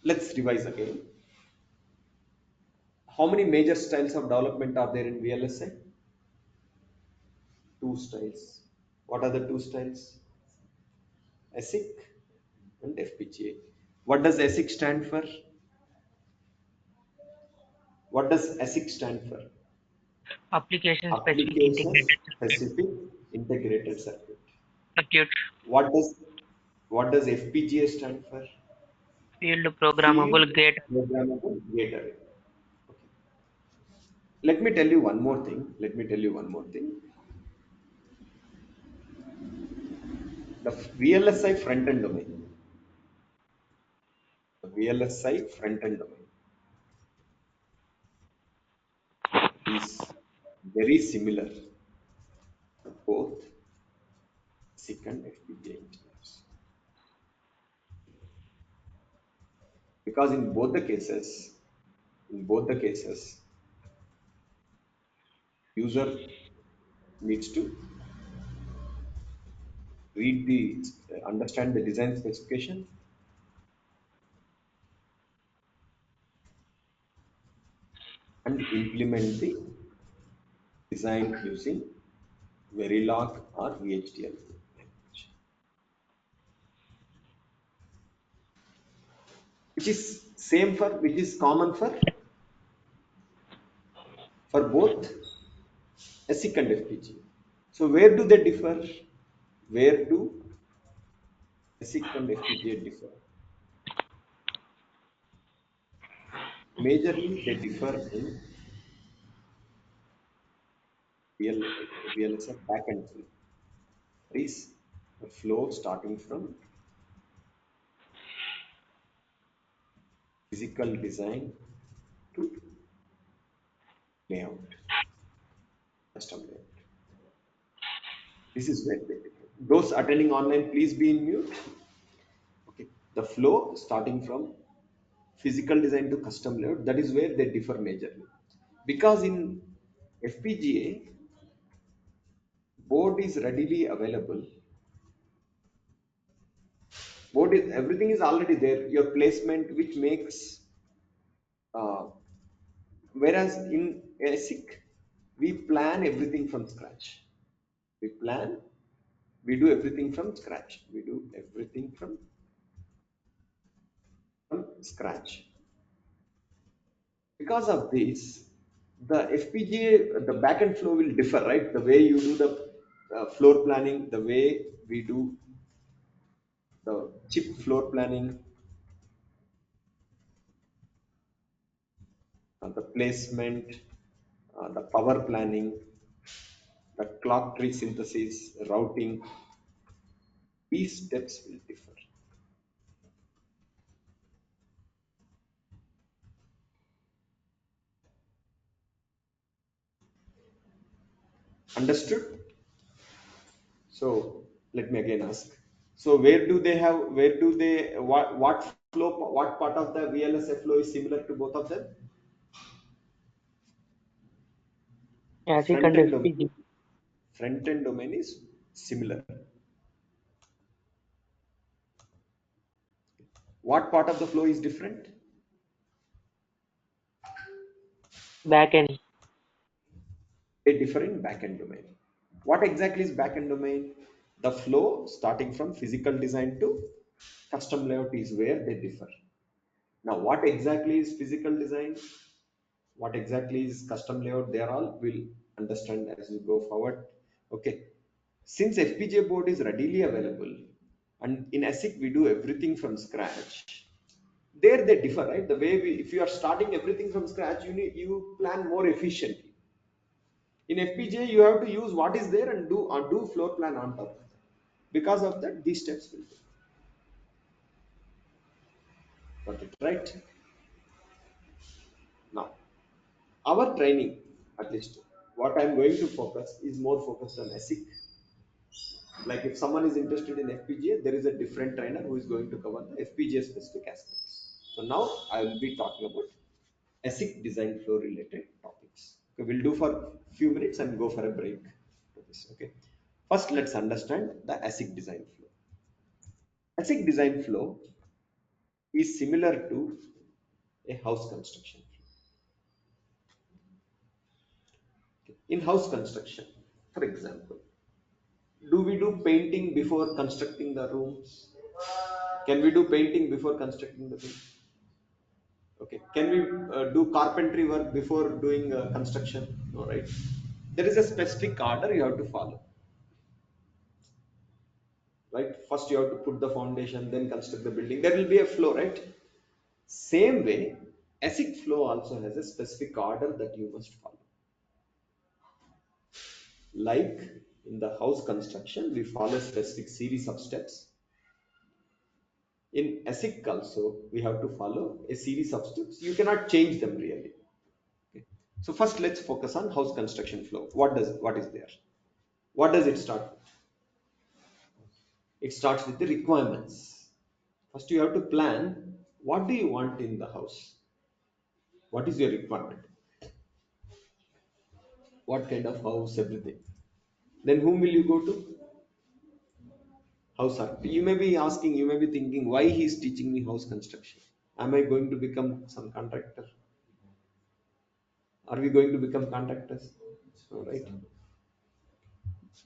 let's revise again. How many major styles of development are there in VLSI? Two styles. What are the two styles? ASIC and FPGA. What does ASIC stand for? What does ASIC stand for? Application specific Application integrated specific integrated circuit. circuit. What does FPGA stand for? Field Field programmable gate. programmable gate array. Okay. Let me tell you one more thing. Let me tell you one more thing. The VLSI front end domain. The VLSI front end domain is very similar to both ASIC and FPGA engineers. Because in both the cases, user needs to read the understand the design specification and implement the design using Verilog or VHDL language, which is common for both ASIC and FPGA. So where do they differ? Where do ASIC and FPGA differ? Majorly, they differ in VLSI backend flow. That is the flow starting from physical design to layout, custom layout. This is where they differ. Those attending online, please be in mute. Okay, the flow starting from physical design to custom layout, that is where they differ majorly. Because in FPGA, board is readily available. Everything is already there. Your placement, which makes, uh, whereas in ASIC, we plan everything from scratch. We do everything from scratch. We do everything from scratch. Because of this, the FPGA, the backend flow will differ, right? The way you do the floor planning, the way we do the chip floor planning, the placement, the power planning, the clock tree synthesis, routing, these steps will differ. Understood? So let me again ask. So what part of the VLSI flow is similar to both of them? ASIC Front and end domain. FPGA. Front end domain is similar. What part of the flow is different? Backend. They differ in backend domain. What exactly is backend domain? The flow starting from physical design to custom layout is where they differ. Now, what exactly is physical design? What exactly is custom layout? They are all will understand as we go forward. Okay. Since FPGA board is readily available, and in ASIC we do everything from scratch, there they differ, right? The way if you are starting everything from scratch, you plan more efficiently. In FPGA, you have to use what is there and do floor plan on top of that. Because of that, these steps will do. Got it, right? Now, our training, at least what I'm going to focus, is more focused on ASIC. Like if someone is interested in FPGA, there is a different trainer who is going to cover the FPGA specific aspects. So now I will be talking about ASIC design flow related topics. Okay, we'll do for few minutes and go for a break. Okay. First, let's understand the ASIC design flow. ASIC design flow is similar to a house construction. In house construction, for example, do we do painting before constructing the rooms? Can we do painting before constructing the building? Okay. Can we do carpentry work before doing construction? No, right? There is a specific order you have to follow. Right? First you have to put the foundation, then construct the building. There will be a flow, right? Same way, ASIC flow also has a specific order that you must follow. Like in the house construction, we follow a specific series of steps. In ASIC also, we have to follow a series of steps. You cannot change them really. Okay. So first, let's focus on house construction flow. What is there? What does it start with? It starts with the requirements. First, you have to plan what do you want in the house. What is your requirement? What kind of house, everything. Then whom will you go to? House architect. You may be asking, you may be thinking, why he is teaching me house construction? Am I going to become some contractor? Are we going to become contractors? All right.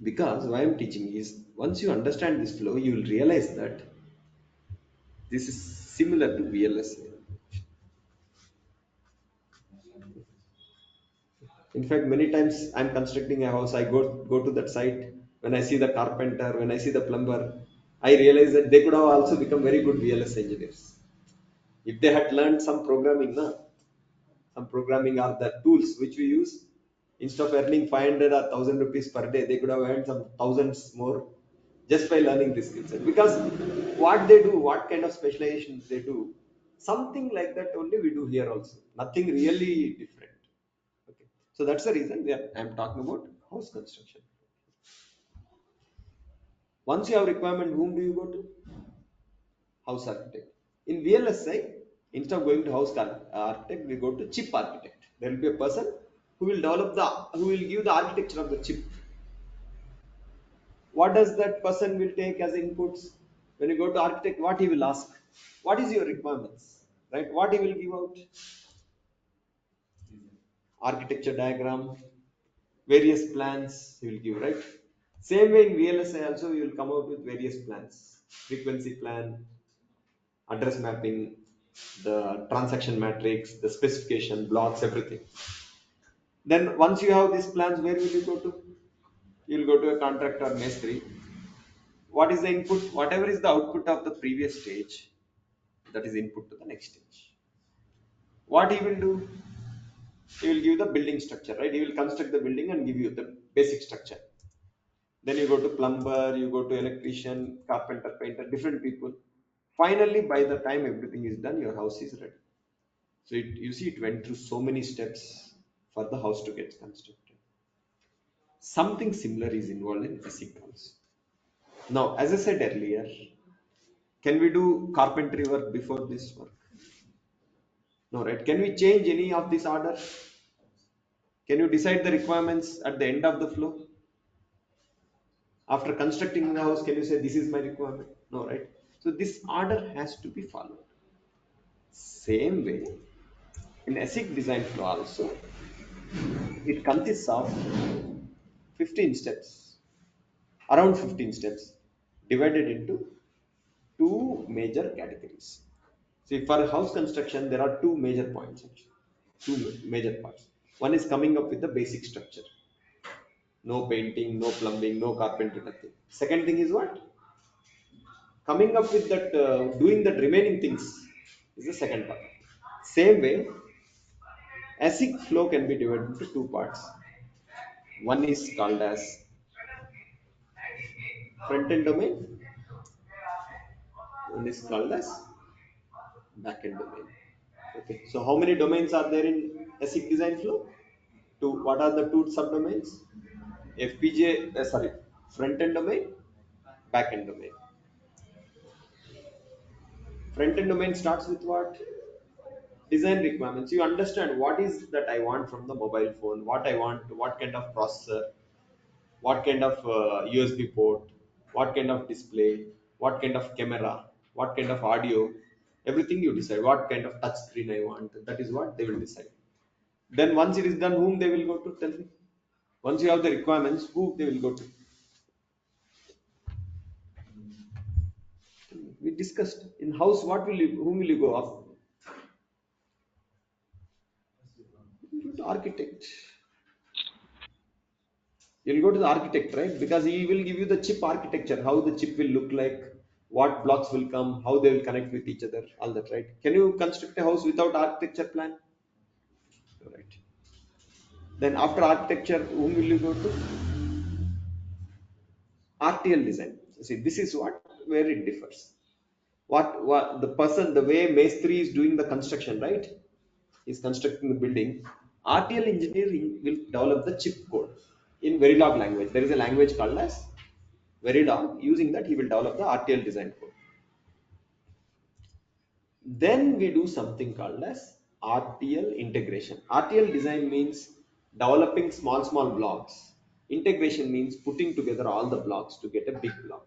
Because why I'm teaching is once you understand this flow, you will realize that this is similar to VLSI. In fact, many times I'm constructing a house, I go to that site. When I see the carpenter, when I see the plumber, I realize that they could have also become very good VLS engineers. If they had learned some programming, some programming are the tools which we use. Instead of earning 500 or 1000 rupees per day, they could have earned some thousands more just by learning this skill set. Because what they do, what kind of specializations they do, something like that only we do here also. Nothing really different. Okay. So that's the reason I'm talking about house construction. Once you have requirement, whom do you go to? House architect. In VLSI, instead of going to house architect, we go to chip architect. There will be a person who will who will give the architecture of the chip. What does that person will take as inputs? When you go to architect, what he will ask? What is your requirements? Right? What he will give out? Architecture diagram, various plans he will give, right? Same way in VLSI also you will come out with various plans. Frequency plan, address mapping, the transaction matrix, the specification, blocks, everything. Then once you have these plans, where will you go to? You will go to a contractor or Mestri. What is the input? Whatever is the output of the previous stage, that is input to the next stage. What he will do? He will give the building structure, right? He will construct the building and give you the basic structure. Then you go to plumber, you go to electrician, carpenter, painter, different people. Finally, by the time everything is done, your house is ready. So you see, it went through so many steps for the house to get constructed. Something similar is involved in ASIC also. Now, as I said earlier, can we do carpentry work before this work? No, right? Can we change any of this order? Can you decide the requirements at the end of the flow? After constructing the house, can you say this is my requirement? No, right? So this order has to be followed. Same way, in ASIC design flow also, it consists of 15 steps, around 15 steps, divided into two major categories. See, for house construction, there are two major points, actually. Two major parts. One is coming up with the basic structure. No painting, no plumbing, no carpentry, nothing. Second thing is what? Coming up with that, doing that remaining things is the second part. Same way, ASIC flow can be divided into two parts. One is called as front end domain, one is called as back end domain. Okay, so how many domains are there in ASIC design flow? Two. What are the two subdomains? FPGA, sorry, front end domain, back end domain. Front end domain starts with what? Design requirements. You understand what is that I want from the mobile phone, what I want, what kind of processor, what kind of USB port, what kind of display, what kind of camera, what kind of audio, everything you decide. What kind of touch screen I want, that is what they will decide. Then once it is done, whom they will go to? Tell me. Once you have the requirements, who they will go to? discussed. In house, whom will you go off? Architect. You'll go to the architect, right? Because he will give you the chip architecture, how the chip will look like, what blocks will come, how they will connect with each other, all that, right? Can you construct a house without architecture plan? Right. Then after architecture, whom will you go to? RTL design. See, this is where it differs. What the person, the way Mestri is doing the construction, right? He's constructing the building. RTL engineering will develop the chip code in Verilog language. There is a language called as Verilog. Using that, he will develop the RTL design code. Then we do something called as RTL integration. RTL design means developing small blocks. Integration means putting together all the blocks to get a big block.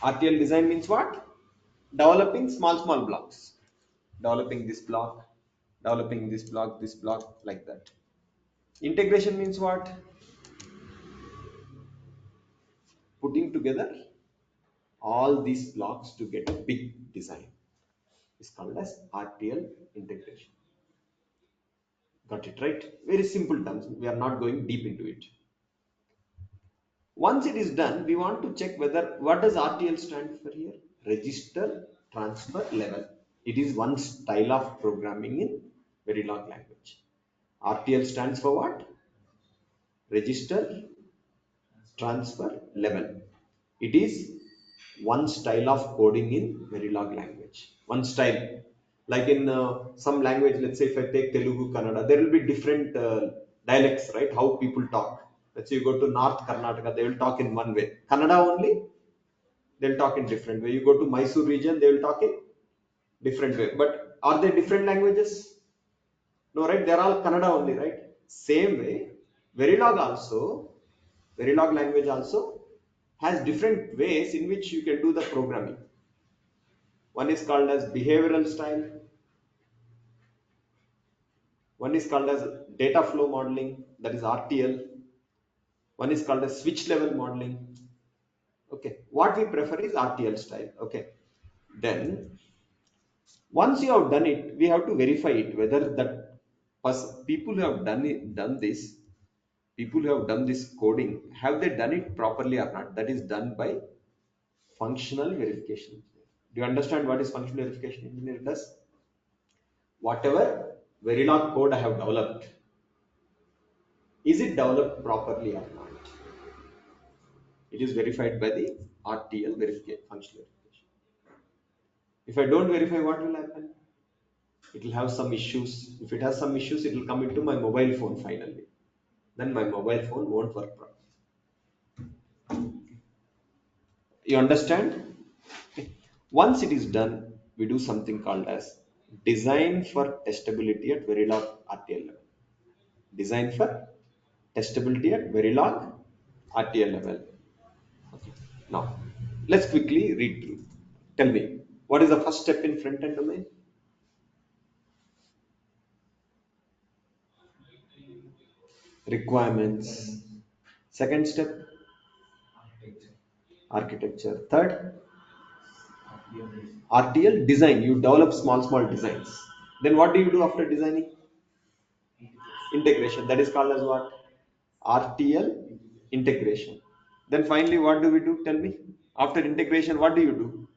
RTL design means what? Developing small blocks. Developing this block, this block, like that. Integration means what? Putting together all these blocks to get a big design. It's called as RTL integration. Got it, right? Very simple terms. We are not going deep into it. Once it is done, we want to check whether, what does RTL stand for here? Register Transfer Level. It is one style of programming in Verilog language. RTL stands for what? Register Transfer Level. It is one style of coding in Verilog language. One style. Like in some language, let's say if I take Telugu, Kannada, there will be different dialects, right? How people talk. Let's say you go to North Karnataka, they will talk in one way. Kannada only, they'll talk in different way. You go to Mysore region, they will talk in different way. But are they different languages? No, right? They're all Kannada only, right? Same way, Verilog language also has different ways in which you can do the programming. One is called as behavioral style. One is called as data flow modeling, that is RTL. One is called as switch level modeling. Okay, what we prefer is RTL style. Okay, then once you have done it, we have to verify it whether that people who have done this coding, have they done it properly or not? That is done by functional verification. Do you understand what is functional verification engineer does? Whatever Verilog code I have developed, is it developed properly or not? It is verified by the RTL verification, functional verification. If I don't verify, what will happen? It will have some issues. If it has some issues, it will come into my mobile phone finally. Then my mobile phone won't work properly. You understand? Once it is done, we do something called as design for testability at Verilog RTL level. Design for testability at Verilog RTL level. Okay. Now, let's quickly read through. Tell me, what is the first step in front-end domain? Requirements. Second step, architecture. Third, RTL design. You develop small designs. Then what do you do after designing? Integration. That is called as what? RTL integration. Then finally, what do we do? Tell me. After integration, what do you do?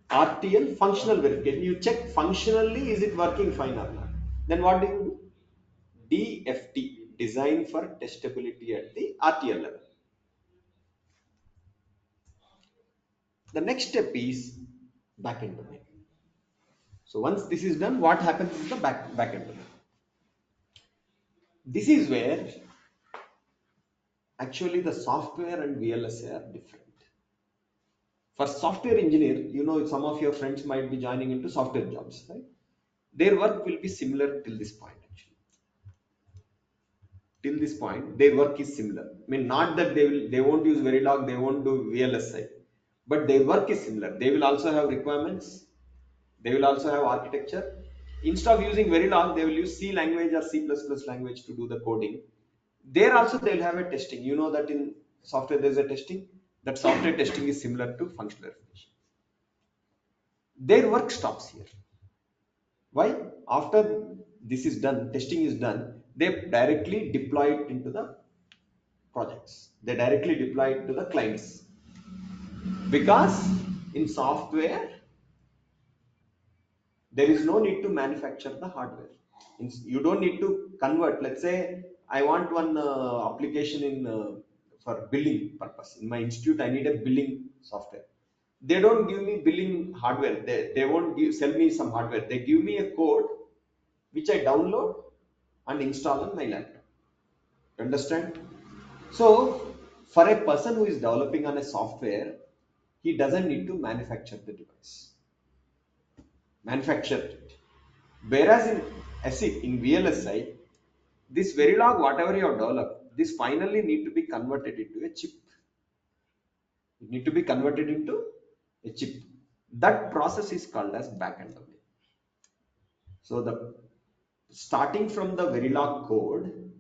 RTL functional verification. You check functionally, is it working fine or not? Then what do you do? DFT, design for testability at the RTL level. The next step is backend domain. So once this is done, what happens is the backend domain. This is where actually the software and VLSI are different. For software engineer, you know, some of your friends might be joining into software jobs, right? Their work will be similar till this point actually. Till this point, their work is similar. I mean, not that they won't use Verilog, they won't do VLSI, but their work is similar. They will also have requirements. They will also have architecture. Instead of using Verilog, they will use C language or C++ language to do the coding. There also they will have a testing. You know that in software there is a testing. That software testing is similar to functional verification. Their work stops here. Why? After this is done, testing is done, they directly deploy it into the projects. They directly deploy it to the clients. Because in software, there is no need to manufacture the hardware. You don't need to convert. Let's say I want one application in for billing purpose. In my institute, I need a billing software. They don't give me billing hardware. They won't sell me some hardware. They give me a code which I download and install on my laptop. Understand? So for a person who is developing on a software, he doesn't need to manufacture the device. Manufacture it. Whereas in ASIC, in VLSI, this Verilog, whatever you have developed, this finally need to be converted into a chip. It need to be converted into a chip. That process is called as backend domain. So the starting from the Verilog code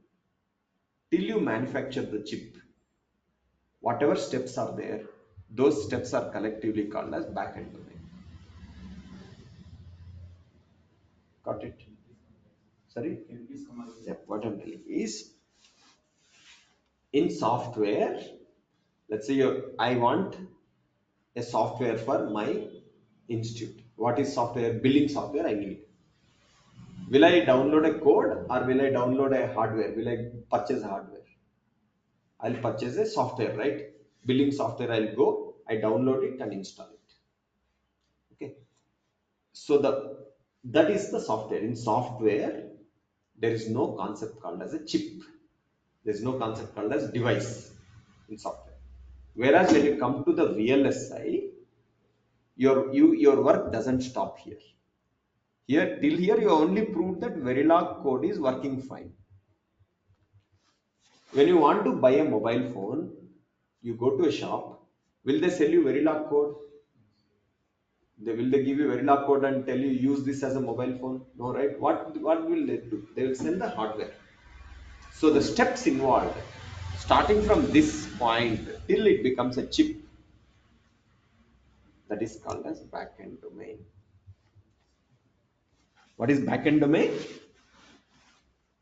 till you manufacture the chip, whatever steps are there, those steps are collectively called as backend domain. Got it? Sorry? Yeah, what I'm telling is, in software, let's say I want a software for my institute. What is software? Billing software I need. Will I download a code or will I download a hardware? Will I purchase hardware? I'll purchase a software, right? Billing software, I'll go, I download it and install it. Okay. So that is the software. In software, there is no concept called as a chip. There is no concept called as device in software. Whereas when you come to the VLSI, your work doesn't stop here. Till here you only proved that Verilog code is working fine. When you want to buy a mobile phone, you go to a shop. Will they sell you Verilog code? Will they give you Verilog code and tell you use this as a mobile phone? No, right? What will they do? They will sell the hardware. So the steps involved, starting from this point till it becomes a chip, that is called as backend domain. What is backend domain?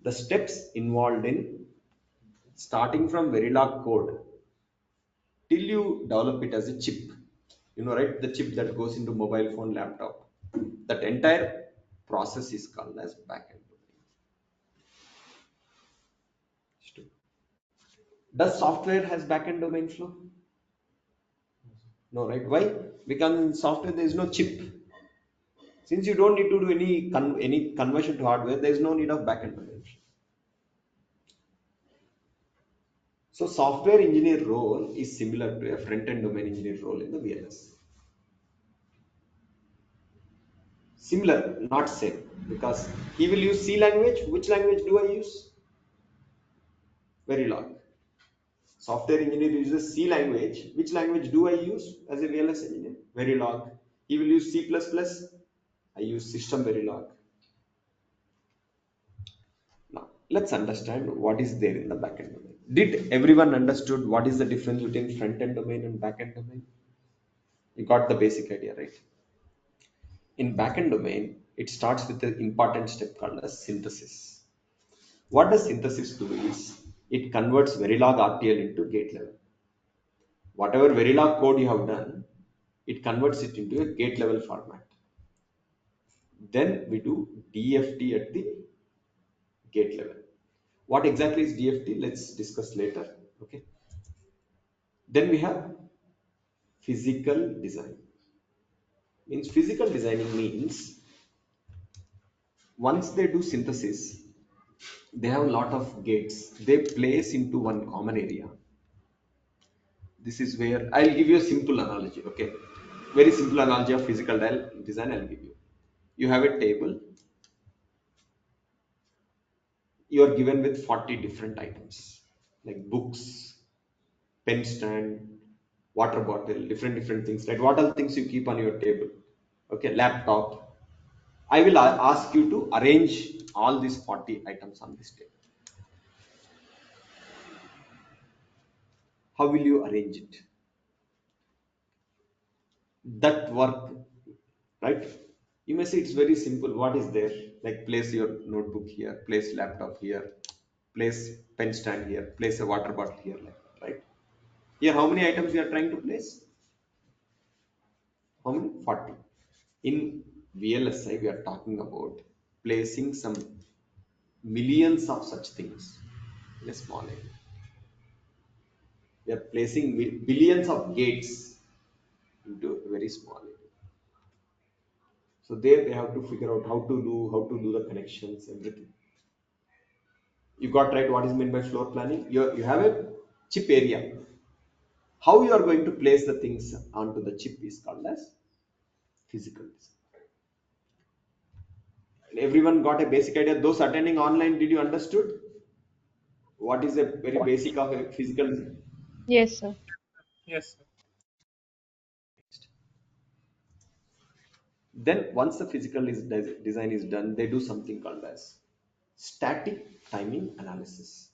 The steps involved in starting from Verilog code till you develop it as a chip. You know, right? The chip that goes into mobile phone, laptop. That entire process is called as backend domain. Does software has backend domain flow? No, right? Why? Because in software there is no chip. Since you don't need to do any conversion to hardware, there is no need of backend domain. So software engineer role is similar to a front-end domain engineer role in the VLS. Similar, not same, because he will use C language. Which language do I use? Verilog. Software engineer uses C language. Which language do I use as a VLS engineer? Verilog. He will use C++. I use system Verilog. Now, let's understand what is there in the backend domain. Did everyone understood what is the difference between front-end domain and backend domain? You got the basic idea, right? In backend domain, it starts with an important step called as synthesis. What does synthesis do is, it converts Verilog RTL into gate level. Whatever Verilog code you have done, it converts it into a gate level format. Then we do DFT at the gate level. What exactly is DFT? Let's discuss later. Okay. Then we have physical design. Means physical designing means once they do synthesis, they have a lot of gates. They place into one common area. This is where I'll give you a simple analogy. Okay, very simple analogy of physical design I'll give you. You have a table. You are given with 40 different items like books, pen stand, water bottle, different things. Right? What are the things you keep on your table? Okay, laptop. I will ask you to arrange all these 40 items on this table. How will you arrange it? that work, right? You may say it's very simple. What is there? Like place your notebook here, place laptop here, place pen stand here, place a water bottle here, like that, right? Here, how many items you are trying to place? How many? 40. In VLSI, we are talking about placing some millions of such things in a small area. We are placing billions of gates into a very small area. So there they have to figure out how to do the connections, everything. You got right what is meant by floor planning. You have a chip area. How you are going to place the things onto the chip is called as physical design. And everyone got a basic idea. Those attending online, did you understood what is a very basic of a physical design? Yes, sir. Yes, sir. Then once the physical design is done, they do something called as static timing analysis.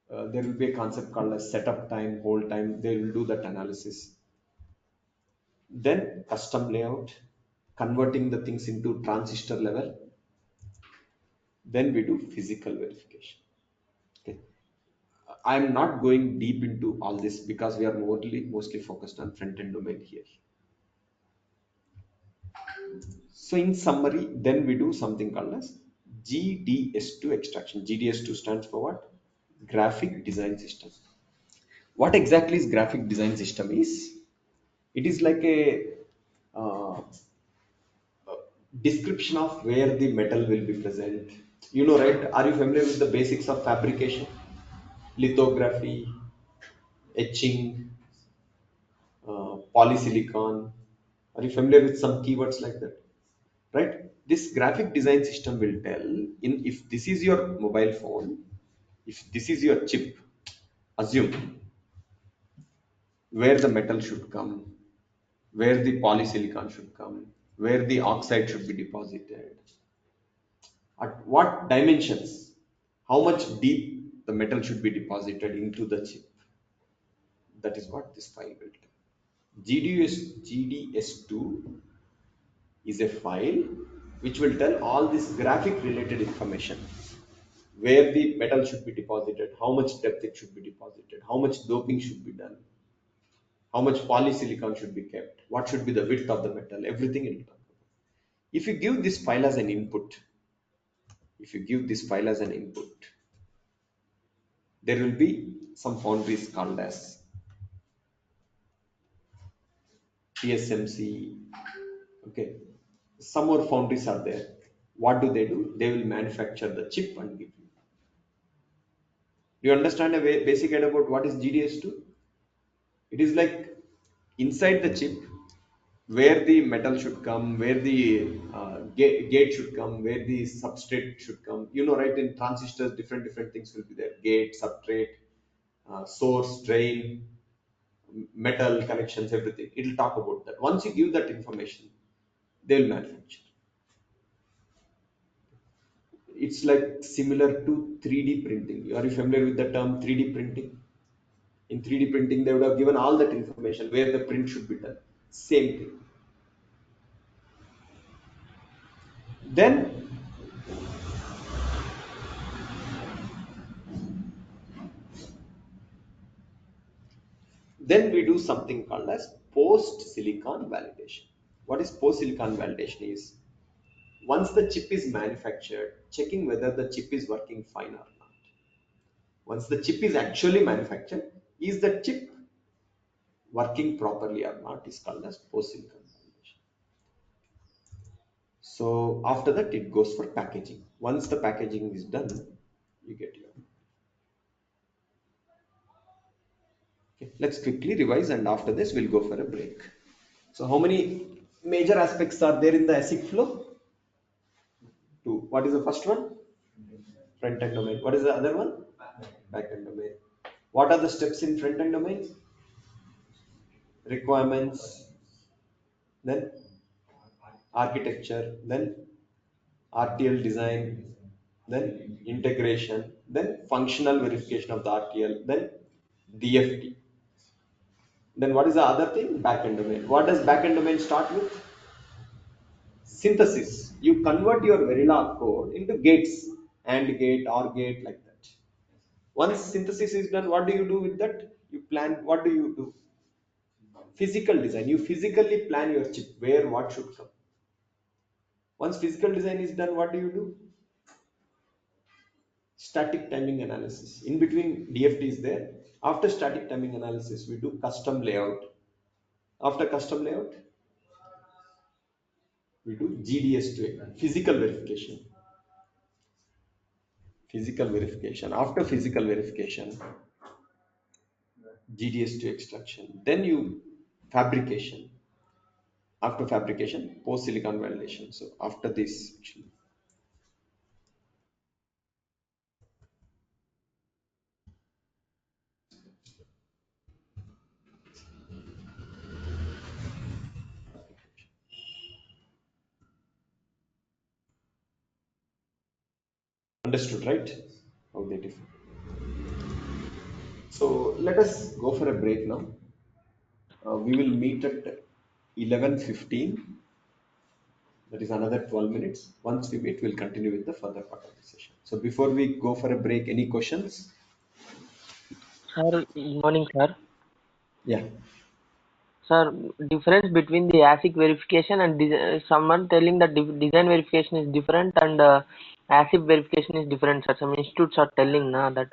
There will be a concept called as setup time, hold time. They will do that analysis. Then custom layout, converting the things into transistor level. Then we do physical verification. Okay. I'm not going deep into all this because we are mostly focused on front end domain here. So in summary, then we do something called as GDS2 extraction. GDS2 stands for what? Graphic design system. What exactly is graphic design system is? It is like a uh, description of where the metal will be present. You know, right? Are you familiar with the basics of fabrication? Lithography, etching, polysilicon. Are you familiar with some keywords like that? Right? This graphic design system will tell in if this is your mobile phone, if this is your chip, assume where the metal should come, where the polysilicon should come, where the oxide should be deposited, at what dimensions, how much deep the metal should be deposited into the chip. That is what this file will tell. GDS2 is a file which will tell all this graphic related information, where the metal should be deposited, how much depth it should be deposited, how much doping should be done, how much polysilicon should be kept, what should be the width of the metal, everything it will talk about. If you give this file as an input, if you give this file as an input, there will be some foundries called as TSMC. Okay, some more foundries are there. What do? They will manufacture the chip and give you. Do you understand a basic idea about what is GDS2? It is like inside the chip where the metal should come, where the gate should come, where the substrate should come. You know, right? In transistors, different things will be there: gate, substrate, source, drain, metal connections, everything. It will talk about that. Once you give that information, they will manufacture. It's like similar to 3D printing. Are you familiar with the term 3D printing? In 3D printing, they would have given all that information where the print should be done. Same thing. Then we do something called as post silicon validation. What is post silicon validation is once the chip is manufactured, checking whether the chip is working fine or not. Once the chip is actually manufactured, is the chip working properly or not is called as post silicon validation. So after that, it goes for packaging. Once the packaging is done, you get your. Okay, let's quickly revise, and after this, we'll go for a break. So, how many major aspects are there in the ASIC flow? Two. What is the first one? Front end domain. What is the other one? Back end domain. What are the steps in front end domain? Requirements, then architecture, then RTL design, then integration, then functional verification of the RTL, then DFT. Then what is the other thing? Backend domain. What does backend domain start with? Synthesis. You convert your Verilog code into gates, AND gate, OR gate, like that. Once synthesis is done, what do you do with that? You plan. What do you do? Physical design. You physically plan your chip, where what should come. Once physical design is done, what do you do? Static timing analysis. In between, DFT is there. After static timing analysis, we do custom layout. After custom layout, we do GDS2, physical verification. Physical verification. After physical verification, GDS2 extraction. Then you fabrication. After fabrication, post silicon validation. So after this, actually. Understood, right? How they differ. So let us go for a break now. We will meet at 11:15. That is another 12 minutes. Once we meet, we'll continue with the further part of the session. So before we go for a break, any questions? Sir, good morning, sir. Yeah. Sir, difference between the ASIC verification and someone telling that design verification is different and ASIC verification is different, sir. Some institutes are telling that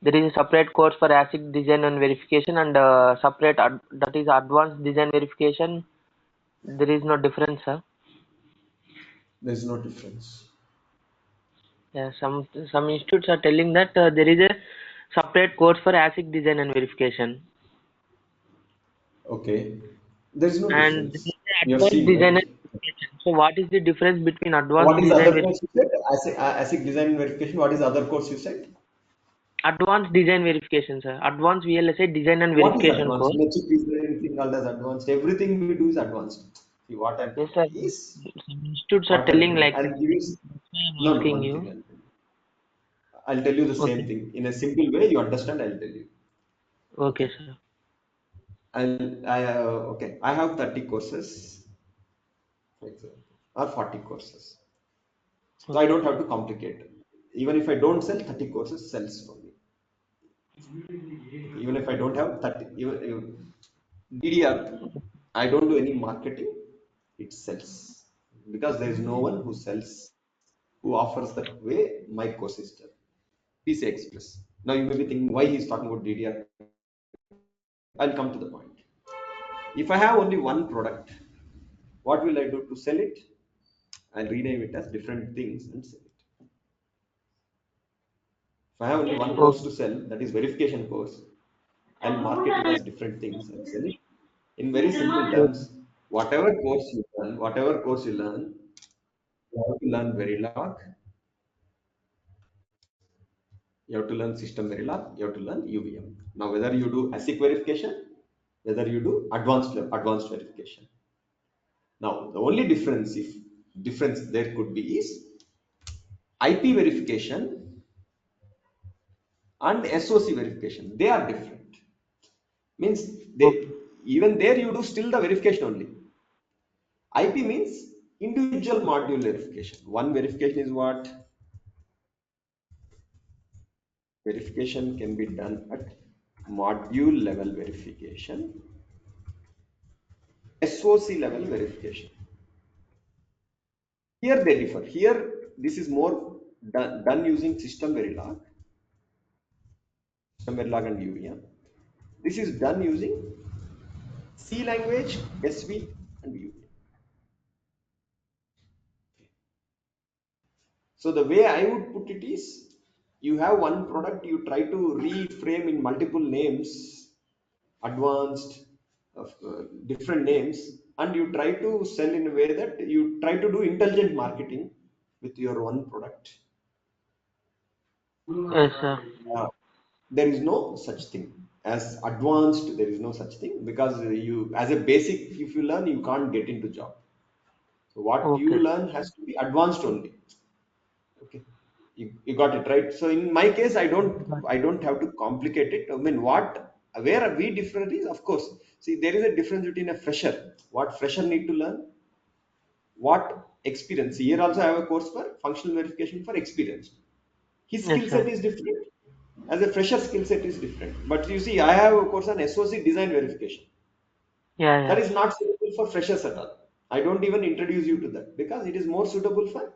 there is a separate course for ASIC design and verification and separate that is advanced design verification. There is no difference, sir. There's no difference. Yeah, some institutes are telling that there is a separate course for ASIC design and verification. Okay. There's no And there difference. is a You have advanced seen, design right? and verification. So what is the difference between What advanced is the design other course you said? ASIC design and verification. What is the other course you said? advanced design verification, sir? Advanced VLSI design and What is verification advanced? course. In a chip, is there anything called as advanced? Everything we do is advanced. See, what I'm Yes, telling sir. is, Some institutes are what I'm telling telling, like I'll that. give you, That's why I'm no, asking one thing you. I'll tell you the same Okay. thing. In a simple way, you understand, I'll tell you. Okay, Okay. sir. Okay. I have 30 courses, for example, or 40 courses. So I Okay. don't have to complicate. Even if I don't sell, 30 courses sells for me. Even if I don't have 30, even DDR, I don't do any marketing, it sells. Because there is no one who sells, who offers that way my course is done. PCI Express. Now you may be thinking why he's talking about DDR. I'll come to the point. If I have only one product, what will I do to sell it? I'll rename it as different things and sell it. If I have only one course Okay. to sell, that is verification course, I'll market it as different things and sell it in very simple terms. Whatever course you learn, you have to learn Verilog, you have to learn system Verilog, you have to learn UVM. Now, whether you do ASIC verification, whether you do advanced verification. Now, the only difference there could be is IP verification and SOC verification. They are different. Means Okay. even there you do still the verification only. IP means individual module verification. One verification is what? Verification can be done at module level verification, SOC level verification. Here they differ. Here this is more done using system Verilog and UVM. This is done using C language, SV and UVM. So the way I would put it is, you have one product, you try to reframe in multiple names, advanced, different names, and you try to sell in a way that you try to do intelligent marketing with your one product. Yes, sir. Uh, there is no such thing as advanced. There is no such thing because you, as a basic, if you learn, you can't get into job. So what you Okay. learn has to be advanced only. Okay, you got it right. So in my case, I don't have to complicate it. I mean, what Where we differ is, of course, see, there is a difference between a fresher, what fresher need to learn, what experience. Here also I have a course for functional verification for experienced. His Yes, skill sir. set is different. As a fresher, skill set is different. But you see, I have a course on SOC design verification. Yeah, That yeah. is not suitable for freshers at all. I don't even introduce you to that because it is more suitable for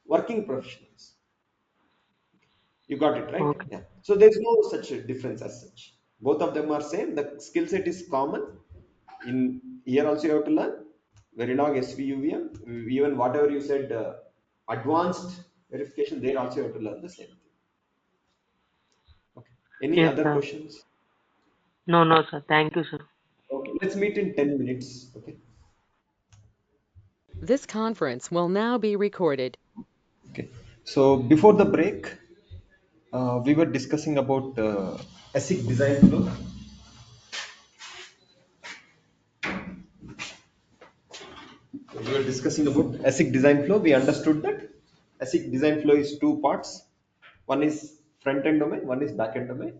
working professionals. You got it, right? Okay. Yeah. So there's no such a difference as such. Both of them are same. The skill set is common. In here also you have to learn Verilog, SVUVM, even whatever you said, advanced verification. There also you have to learn the same thing. Okay. Any Yes, other sir. questions? No, no, sir. Thank you, sir. Okay. Let's meet in 10 minutes. Okay. This conference will now be recorded. Okay. So before the break, we were discussing about ASIC design flow. We were discussing about ASIC design flow. We understood that ASIC design flow is two parts. One is front end domain, one is back end domain.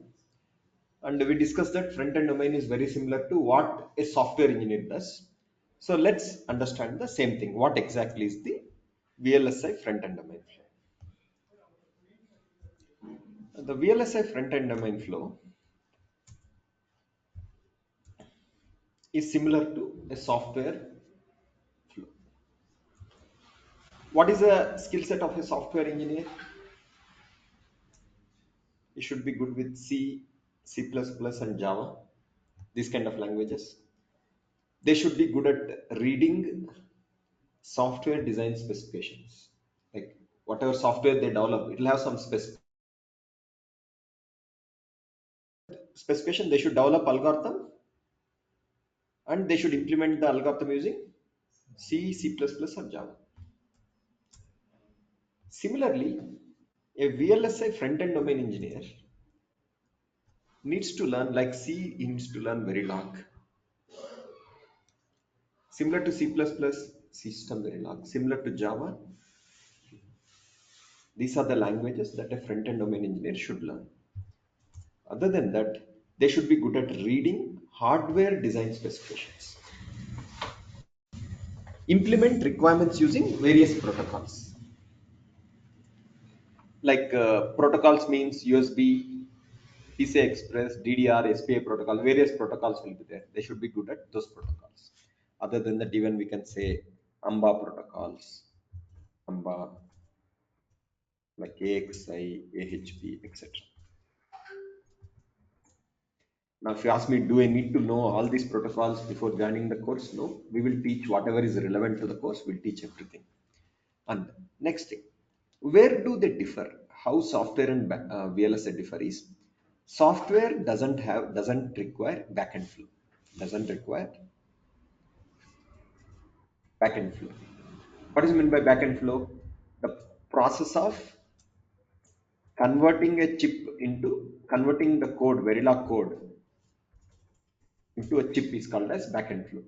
And we discussed that front end domain is very similar to what a software engineer does. So let's understand the same thing. What exactly is the VLSI front end domain flow? The VLSI front end domain flow is similar to a software flow. What is the skill set of a software engineer? You should be good with C, C++, and Java, these kind of languages. They should be good at reading software design specifications. Like whatever software they develop, it will have some specification. They should develop algorithm and they should implement the algorithm using C, C++, or Java. Similarly, a VLSI front-end domain engineer needs to learn, like C needs to learn Verilog. Similar to C++, system Verilog. Similar to Java, these are the languages that a front-end domain engineer should learn. Other than that, they should be good at reading hardware design specifications. Implement requirements using various protocols. Like protocols means USB, PCI Express, DDR, SPI protocol, various protocols will be there. They should be good at those protocols. Other than that, even we can say AMBA protocols, AMBA, like AXI, AHP, etc. Now, if you ask me, do I need to know all these protocols before joining the course? No, we will teach whatever is relevant to the course, we'll teach everything. And next thing, where do they differ? How software and VLSI differ is, software doesn't require backend flow, doesn't require backend flow. What is meant by backend flow? The process of converting the code, Verilog code, into a chip is called as backend flow.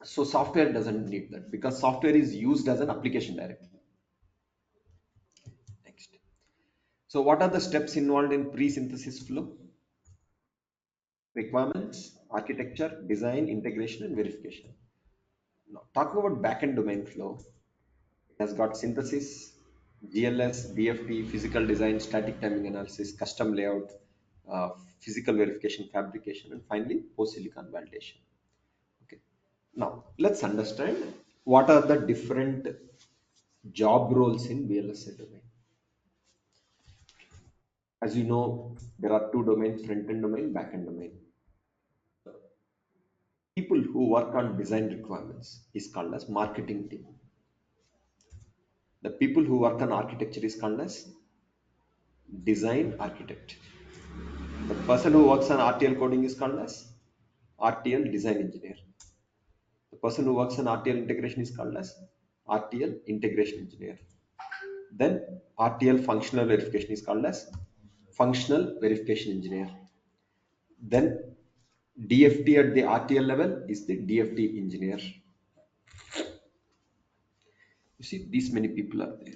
So software doesn't need that because software is used as an application directly. Next. So what are the steps involved in pre-synthesis flow? Requirements, architecture, design, integration, and verification. Now, talking about backend domain flow, it has got synthesis, GLS, DFT, physical design, static timing analysis, custom layout, physical verification, fabrication, and finally post-silicon validation. Okay. Now, let's understand what are the different job roles in VLSI domain. As you know, there are two domains, front-end domain, back-end domain. People who work on design requirements is called as marketing team. The people who work on architecture is called as design architect. The person who works on RTL coding is called as RTL design engineer. The person who works on RTL integration is called as RTL integration engineer. Then RTL functional verification is called as functional verification engineer. Then DFT at the RTL level is the DFT engineer. You see, these many people are there.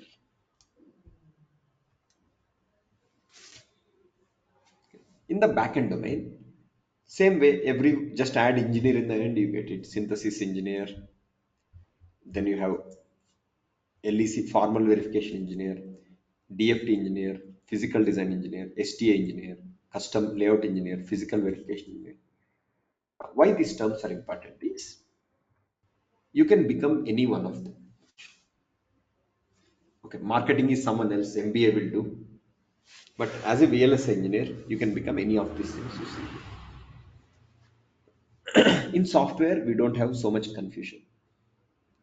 In the backend domain, same way, just add engineer in the end, you get it. Synthesis engineer, then you have LEC, formal verification engineer, DFT engineer, physical design engineer, STA engineer, custom layout engineer, physical verification engineer. Why these terms are important is you can become any one of them. Okay, marketing is someone else, MBA will do. But as a VLSI engineer, you can become any of these things you see. In software, we don't have so much confusion.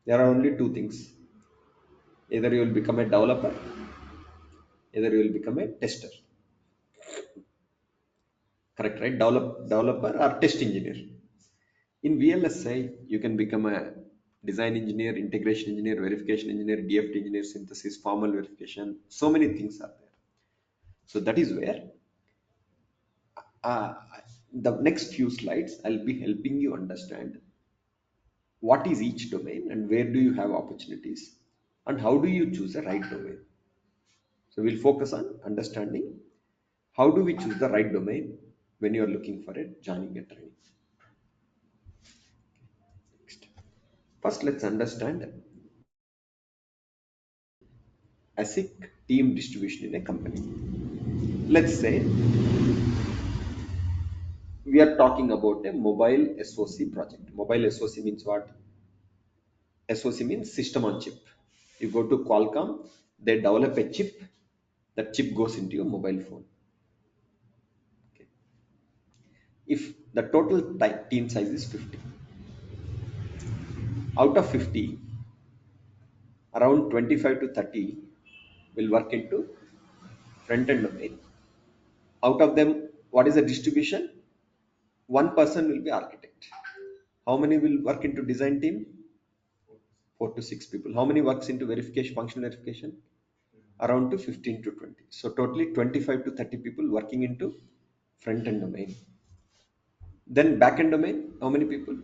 There are only two things. Either you will become a developer, either you will become a tester. Correct, right? Developer or test engineer. In VLSI, you can become a design engineer, integration engineer, verification engineer, DFT engineer, synthesis, formal verification. So many things are there. So that is where uh, the next few slides I'll be helping you understand what is each domain and where do you have opportunities and how do you choose the right domain. So we'll focus on understanding how do we choose the right domain when you are looking for a joining a training. Next. First, let's understand ASIC team distribution in a company. Let's say we are talking about a mobile SoC project. Mobile SoC means what? SoC means system on chip. You go to Qualcomm, they develop a chip, that chip goes into your mobile phone. Okay. If the total team size is 50, out of 50, around 25 to 30 will work into front-end domain. Out of them, what is the distribution? One person will be architect. How many will work into design team? 4 to 6 people. How many works into verification, functional verification? Around to 15 to 20. So totally 25 to 30 people working into front-end domain. Then back-end domain, how many people?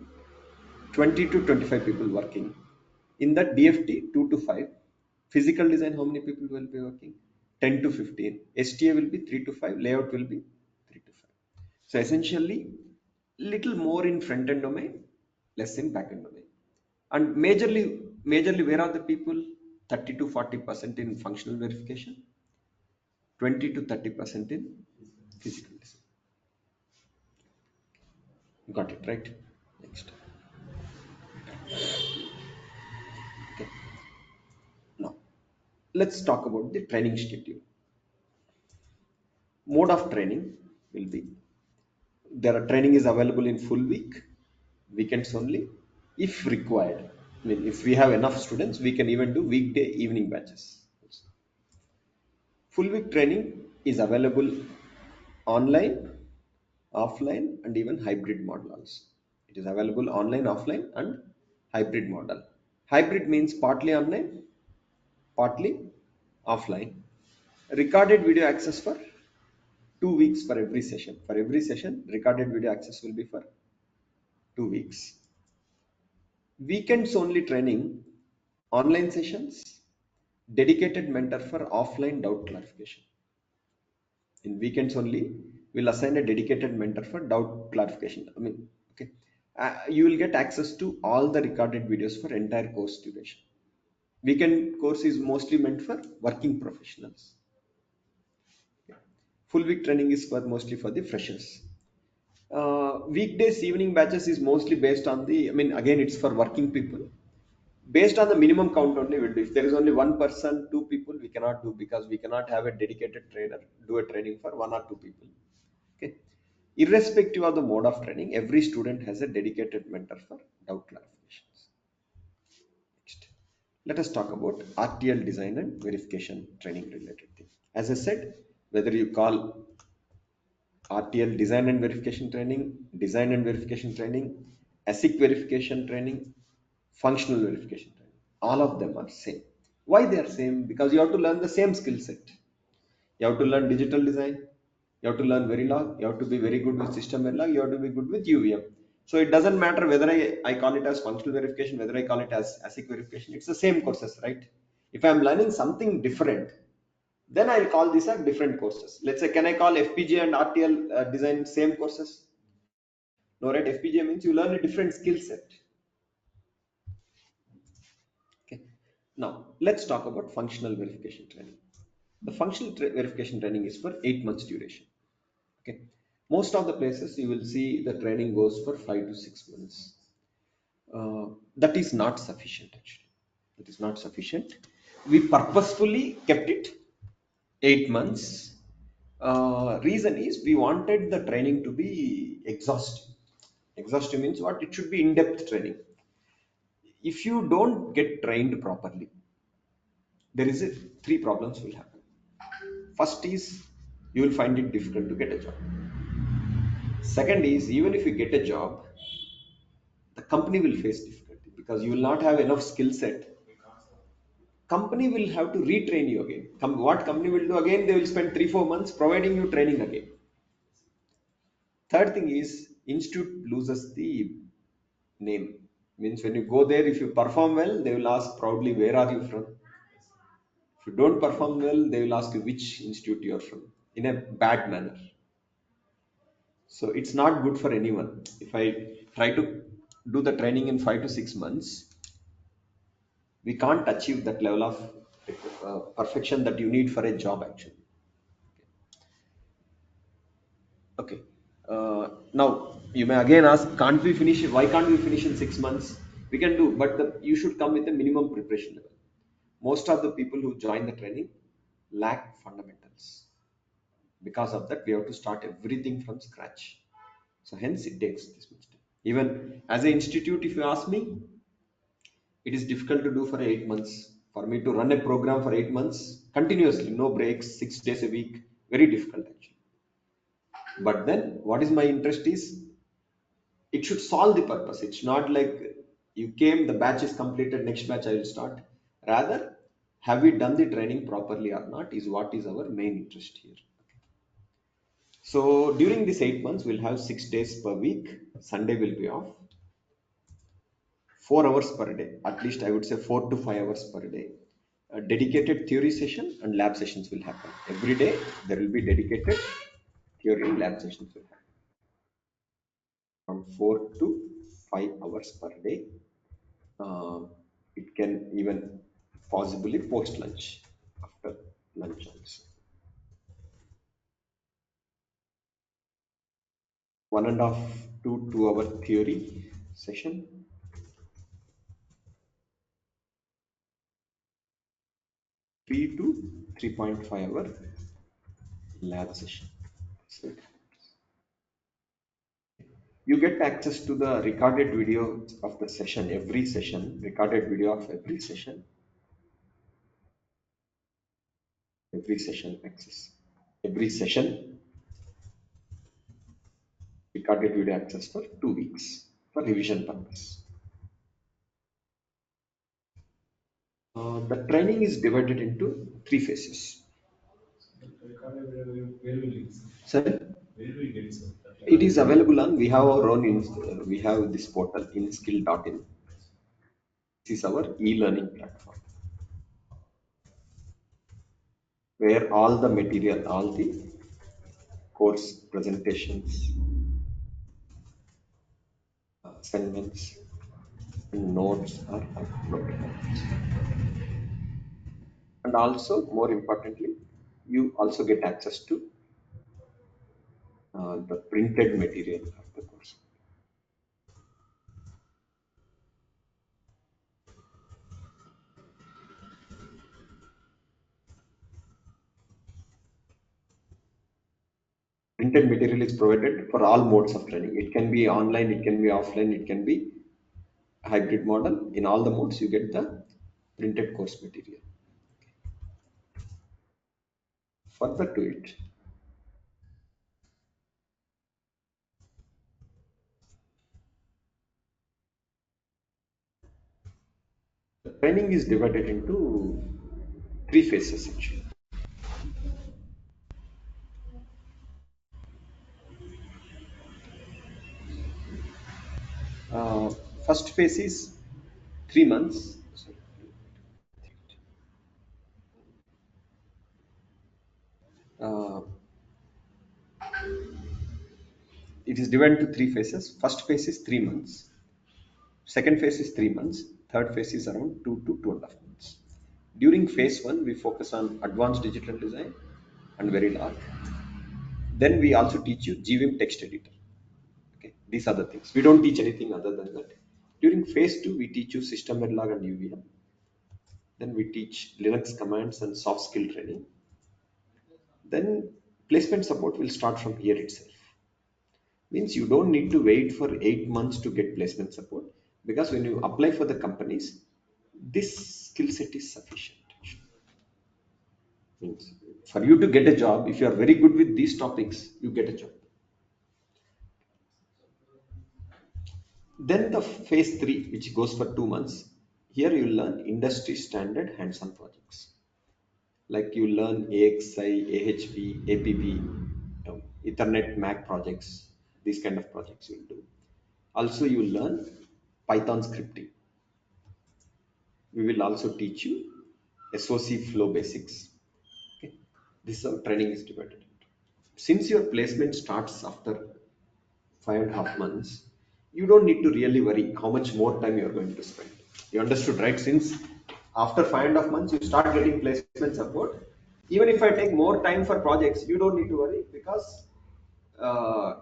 20 to 25 people working. In that DFT, 2 to 5. Physical design, how many people will be working? 10 to 15. STA will be 3 to 5. Layout will be 3 to 5. So essentially, little more in front-end domain, less in back-end domain. And majorly, where are the people? 30 to 40% in functional verification, 20 to 30% in physical design. Got it, right? Next. Okay. Now, let's talk about the training schedule. Mode of training will be training is available in full week, weekends only, if required. I mean, if we have enough students, we can even do weekday evening batches. Full week training is available online, offline, and even hybrid model also. It is available online, offline, and hybrid model. Hybrid means partly online, partly offline. Recorded video access for 2 weeks for every session. For every session, recorded video access will be for 2 weeks. Weekends only training, online sessions, dedicated mentor for offline doubt clarification. In weekends only, we'll assign a dedicated mentor for doubt clarification. I mean, okay, you will get access to all the recorded videos for entire course duration. Weekend course is mostly meant for working professionals. Okay. Full week training is mostly for the freshers. Weekdays evening batches is mostly based on the, I mean, again, it's for working people. Based on the minimum count only we'll do. If there is only one person, 2 people, we cannot do because we cannot have a dedicated trainer do a training for 1 or 2 people. Okay. Irrespective of the mode of training, every student has a dedicated mentor for doubt clarifications. Next, let us talk about RTL design and verification training related thing. As I said, whether you call RTL design and verification training, design and verification training, ASIC verification training, functional verification training, all of them are same. Why they are same? Because you have to learn the same skill set. You have to learn digital design, you have to learn Verilog, you have to be very good with system Verilog, you have to be good with UVM. So it doesn't matter whether I call it as functional verification, whether I call it as ASIC verification, it's the same courses, right? If I'm learning something different, then I'll call these are different courses. Let's say, can I call FPGA and RTL design same courses? No, right? FPGA means you learn a different skill set. Okay. Now let's talk about functional verification training. The functional verification training is for 8 months duration. Okay. Most of the places you will see the training goes for 5 to 6 months. That is not sufficient actually. That is not sufficient. We purposefully kept it 8 months. Reason is we wanted the training to be exhaustive. Exhaustive means what? It should be in-depth training. If you don't get trained properly, there is three problems will happen. First is you will find it difficult to get a job. Second is, even if you get a job, the company will face difficulty because you will not have enough skill set. Company will have to retrain you again. What company will do again? They will spend 3-4 months providing you training again. Third thing is, institute loses the name. Means when you go there, if you perform well, they will ask proudly, where are you from? If you don't perform well, they will ask you which institute you are from, in a bad manner. So it's not good for anyone. If I try to do the training in 5 to 6 months, we can't achieve that level of perfection that you need for a job actually. Okay. Now you may again ask, can't we finish it? Why can't we finish in 6 months? We can do, but you should come with a minimum preparation level. Most of the people who join the training lack fundamentals. Because of that, we have to start everything from scratch. So hence it takes this much time. Even as an institute, if you ask me, it is difficult to do for 8 months. For me to run a program for 8 months continuously, no breaks, 6 days a week, very difficult actually. But then what is my interest is, it should solve the purpose. It's not like you came, the batch is completed, next batch I will start. Rather, have we done the training properly or not is what is our main interest here. So during these 8 months, we'll have 6 days per week. Sunday will be off. 4 hours per day, at least I would say 4 to 5 hours per day. A dedicated theory session and lab sessions will happen. Every day there will be dedicated theory and lab sessions will happen. From 4 to 5 hours per day. It can even possibly post lunch, after lunch also. 1.5 to 2 hour theory session. 3 to 3.5 hour lab session. So you get access to the recorded video of the session, every session, recorded video of every session access. Every session, recorded video access for 2 weeks for revision purpose. The training is divided into 3 phases. Sorry? It is available on, we have our own, we have this portal, inskill.in. This is our e-learning platform, where all the material, all the course presentations, assignments, and notes are uploaded. And also, more importantly, you also get access to the printed material of the course. Printed material is provided for all modes of training. It can be online, it can be offline, it can be hybrid model. In all the modes, you get the printed course material. Further to it, the training is divided into 3 phases actually. Uh, First phase is 3 months. Uh, it is divided into three phases. First phase is 3 months. Second phase is 3 months. Third phase is around 2 to 2.5 months. During phase one, we focus on advanced digital design and Verilog. Then we also teach you GVIM text editor. Okay, these are the things. We don't teach anything other than that. During phase two, we teach you system Verilog and UVM. Then we teach Linux commands and soft skill training. Then placement support will start from here itself. Means you don't need to wait for 8 months to get placement support, because when you apply for the companies, this skill set is sufficient. Means for you to get a job, if you are very good with these topics, you get a job. Then the phase three, which goes for 2 months, here you learn industry standard hands-on projects. Like you learn AXI, AHP, APB, Ethernet MAC projects, these kind of projects you'll do. Also, you learn Python scripting. We will also teach you SOC flow basics. Okay. This is how training is divided. Since your placement starts after 5.5 months, you don't need to really worry how much more time you are going to spend. You understood, right? Since after 5.5 months, you start getting placement support. Even if I take more time for projects, you don't need to worry, because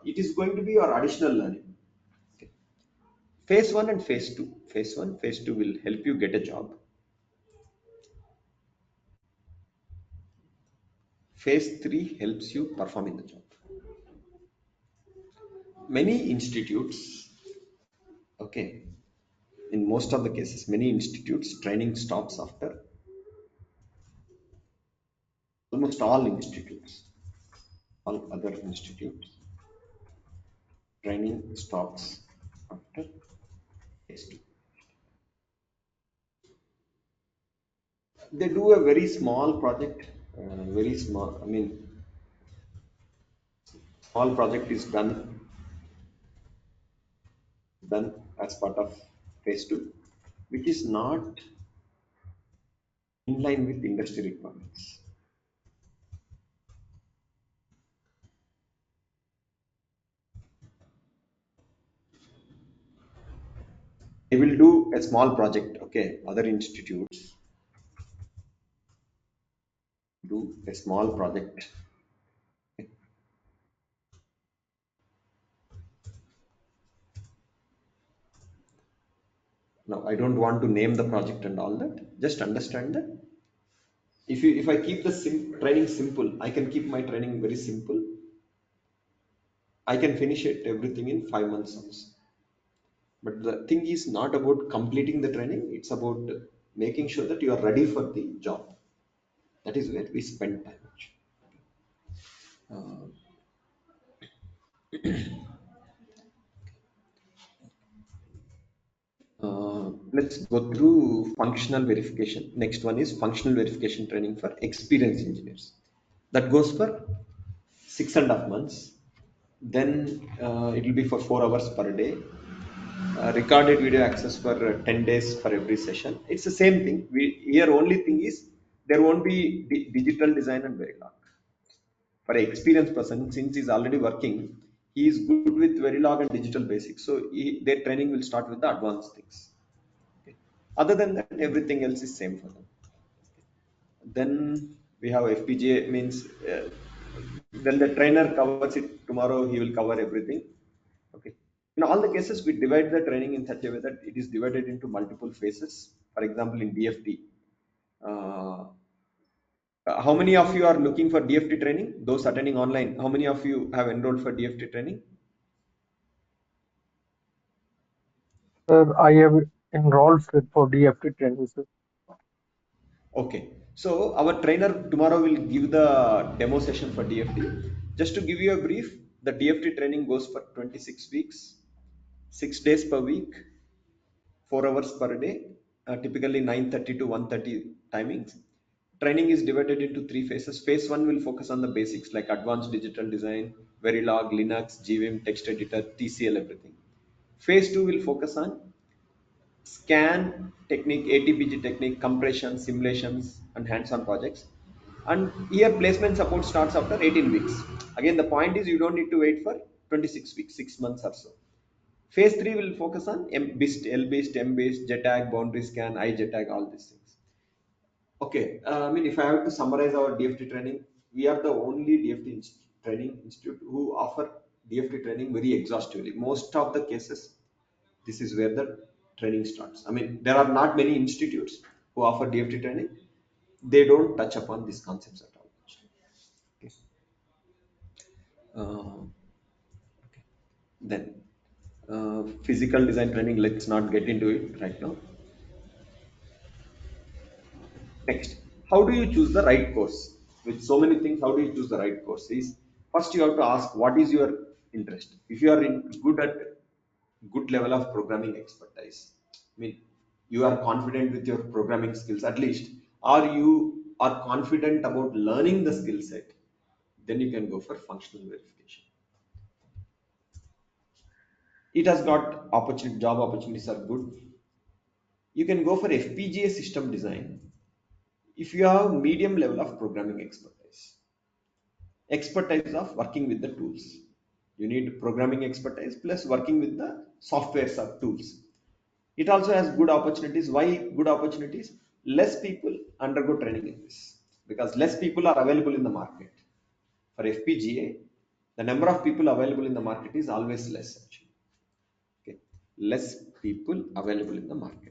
it is going to be your additional learning. Okay. Phase one and phase two. Phase one, phase two will help you get a job. Phase three helps you perform in the job. Many institutes, okay, in most of the cases, many institutes, training stops after, almost all institutes, all other institutes, training stops after phase two. They do a very small project, very small, I mean, small project is done as part of phase two, which is not in line with industry requirements. They will do a small project, okay, other institutes do a small project. Now, I don't want to name the project and all that. Just understand that if I keep the training simple, I can keep my training very simple. I can finish it everything in 5 months also. But the thing is not about completing the training. It's about making sure that you are ready for the job. That is where we spend time. Uh, let's go through functional verification. Next one is functional verification training for experienced engineers. That goes for 6.5 months. Then it will be for 4 hours per day. Recorded video access for 10 days for every session. It's the same thing. Here only thing is there won't be digital design and Verilog. For an experienced person, since he's already working, he is good with Verilog and digital basics. So their training will start with the advanced things. Okay. Other than that, everything else is same for them. Then we have FPGA, means then the trainer covers it. Tomorrow he will cover everything. Okay. In all the cases, we divide the training in such a way that it is divided into multiple phases. For example, in DFT, uh, how many of you are looking for DFT training? Those attending online, how many of you have enrolled for DFT training? Sir, I have enrolled for DFT training, sir. Okay. So our trainer tomorrow will give the demo session for DFT. Just to give you a brief, the DFT training goes for 26 weeks, 6 days per week, 4 hours per day, typically 9:30 to 1:30 timings. Training is divided into three phases. Phase one will focus on the basics like advanced digital design, Verilog, Linux, GVIM, text editor, TCL, everything. Phase two will focus on scan technique, ATPG technique, compression, simulations, and hands-on projects. And here placement support starts after 18 weeks. Again, the point is you don't need to wait for 26 weeks, 6 months or so. Phase 3 will focus on BIST, L-based, M-based, JTAG, boundary scan, iJTAG, all these things. Okay, I mean, if I have to summarize our DFT training, we are the only DFT training institute who offer DFT training very exhaustively. Most of the cases, this is where the training starts. I mean, there are not many institutes who offer DFT training. They don't touch upon these concepts at all. Okay. Uh, then physical design training, let's not get into it right now. Next, how do you choose the right course? With so many things, how do you choose the right course? Is first you have to ask what is your interest. If you are good at good level of programming expertise, I mean, you are confident with your programming skills at least, or you are confident about learning the skill set, then you can go for functional verification. It has got opportunity, job opportunities are good. You can go for FPGA system design if you have medium level of programming expertise of working with the tools. You need programming expertise plus working with the softwares or tools. It also has good opportunities. Why good opportunities? Less people undergo training in this because less people are available in the market. For FPGA, the number of people available in the market is always less actually. Okay. Less people available in the market.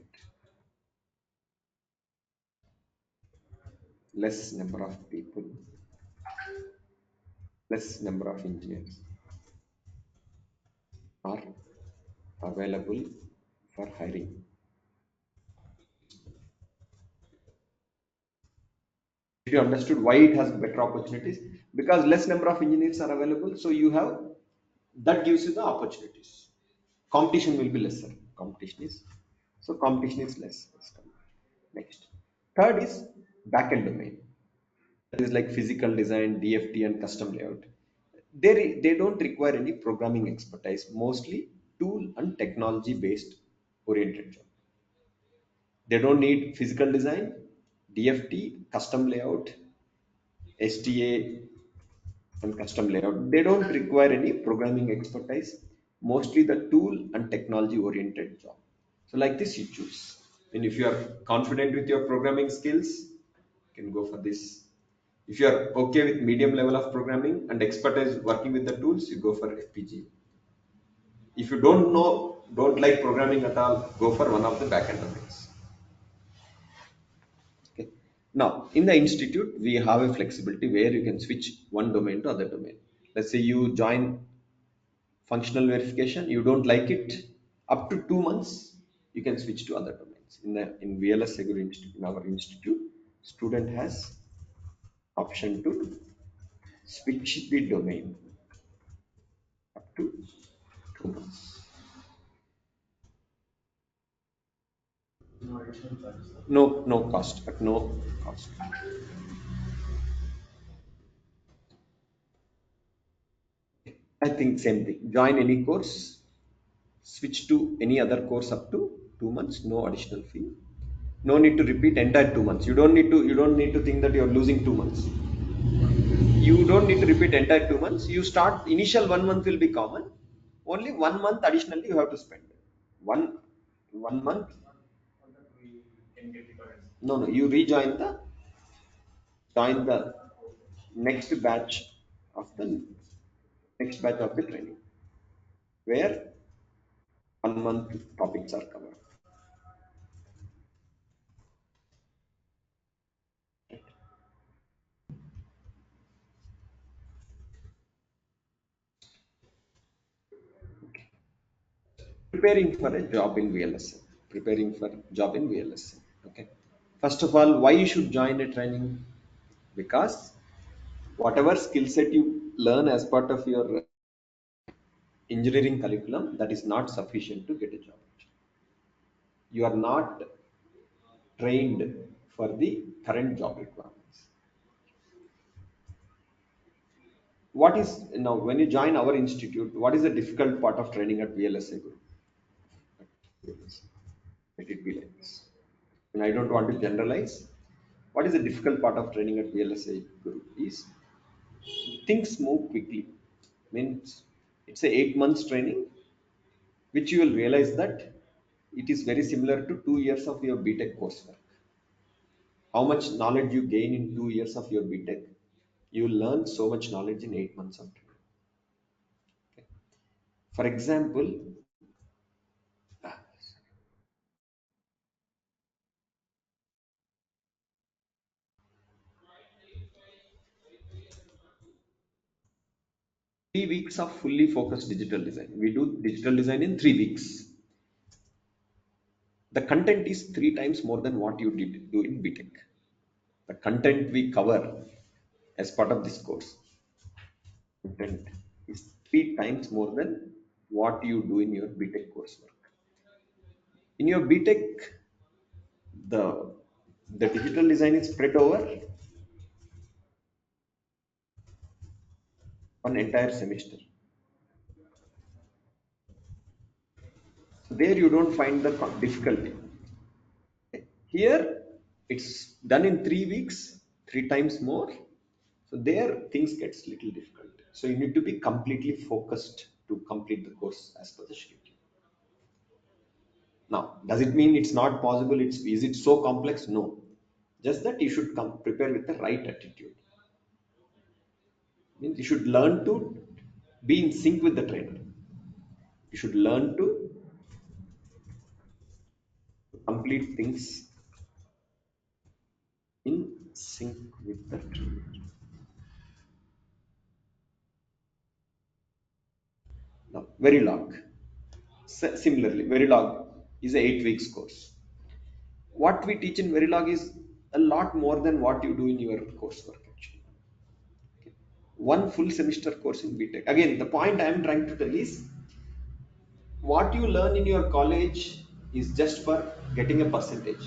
Less number of people, less number of engineers are available for hiring. You understood why it has better opportunities? Because less number of engineers are available, so you have, that gives you the opportunities. Competition will be lesser. Competition is less. Next, third is backend domain. That is like physical design, DFT, and custom layout. They don't require any programming expertise. Mostly tool and technology based oriented job. They don't need physical design, DFT, custom layout, STA, and custom layout. They don't require any programming expertise, mostly the tool and technology oriented job. So like this you choose. And if you are confident with your programming skills, you can go for this. If you are okay with medium level of programming and expertise working with the tools, you go for FPGA. If you don't like programming at all, go for one of the backend domains. Okay. Now, in the institute, we have a flexibility where you can switch one domain to other domain. Let's say you join functional verification, you don't like it, up to 2 months, you can switch to other domains. In VLSIGuru Institute, in our institute, student has option to switch the domain up to 2 months. No cost, at no cost. I think same thing. Join any course, switch to any other course up to 2 months, no additional fee. No need to repeat entire 2 months. You don't need to think that you're losing 2 months. You don't need to repeat entire 2 months. You start initial 1 month will be common. Only 1 month additionally you have to spend. One month. No. You join the next batch of the training, where 1 month topics are covered. Preparing for a job in VLSI. Okay. First of all, why you should join a training? Because whatever skill set you learn as part of your engineering curriculum, that is not sufficient to get a job. You are not trained for the current job requirements. What is now when you join our institute? What is the difficult part of training at VLSI Group? Let it be like this. And I don't want to generalize. what is the difficult part of training at VLSI Guru is things move quickly. Means it's a 8 months training, which you will realize that it is very similar to 2 years of your BTech coursework. How much knowledge you gain in 2 years of your BTech, you will learn so much knowledge in 8 months of training. Okay. For example, 3 weeks of fully focused digital design. We do digital design in 3 weeks. The content is 3 times more than what you did do in BTech. The content we cover as part of this course, content is 3 times more than what you do in your BTech coursework. In your BTech, the digital design is spread over an entire semester. So there you don't find the difficulty. Here it's done in 3 weeks, 3 times more. So there things gets little difficult. So you need to be completely focused to complete the course as per the schedule. Now, does it mean it's not possible? Is it so complex? No. Just that you should come prepare with the right attitude. Means you should learn to be in sync with the trainer. You should learn to complete things in sync with the trainer. Now, Verilog. Similarly, Verilog is a 8 weeks course. What we teach in Verilog is a lot more than what you do in your coursework actually. Okay. One full semester course in BTech. Again, the point I am trying to tell is what you learn in your college is just for getting a percentage.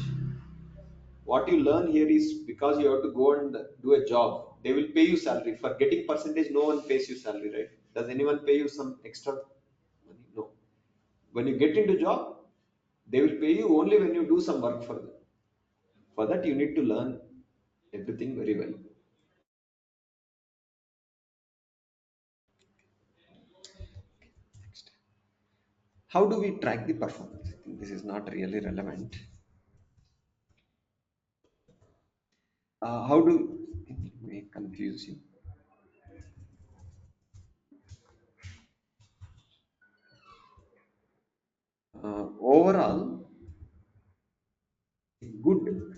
What you learn here is because you have to go and do a job. They will pay you salary. For getting percentage, no one pays you salary, right? Does anyone pay you some extra money? No. When you get into job, they will pay you only when you do some work for them. For that, you need to learn everything very well. How do we track the performance? I think this is not really relevant. How do it may confuse you? Overall, a good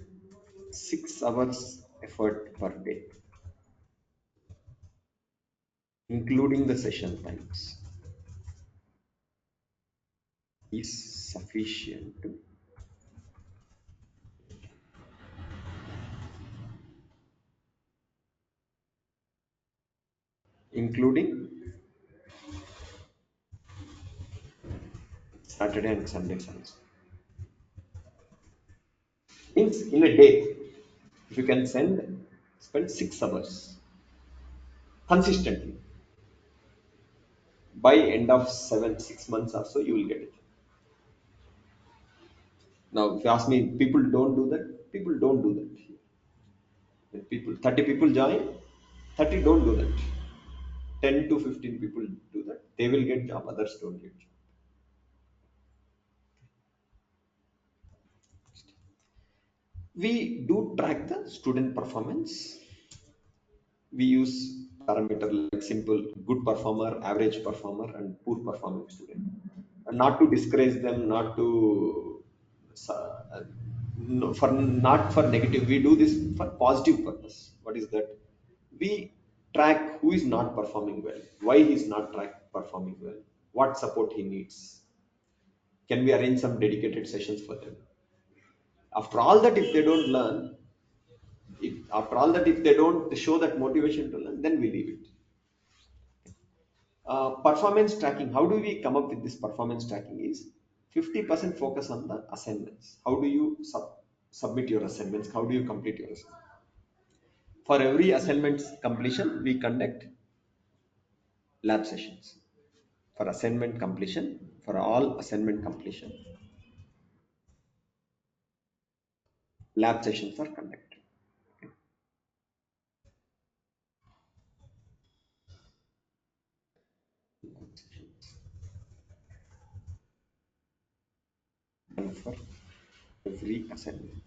6 hours effort per day, including the session times, is sufficient, including Saturday and Sundays also. Means in a day, if you can spend 6 hours consistently, by end of 6 months or so, you will get it. Now, if you ask me, people don't do that. People don't do that. When 30 people join, 30 don't do that. 10 to 15 people do that. They will get job, others don't get job. We do track the student performance. We use parameter like simple good performer, average performer, and poor performing student. And not to discourage them, not to no, for not for negative. We do this for positive purpose. What is that? We track who is not performing well, why he is not performing well, what support he needs. Can we arrange some dedicated sessions for them? After all that, if they don't learn, if they don't show that motivation to learn, then we leave it. Performance tracking. How do we come up with this performance tracking? Is 50% focus on the assignments. How do you submit your assignments? How do you complete your assignments? For every assignment's completion, we conduct lab sessions. For assignment completion, for all assignment completion, lab sessions are conducted. One for every assignment.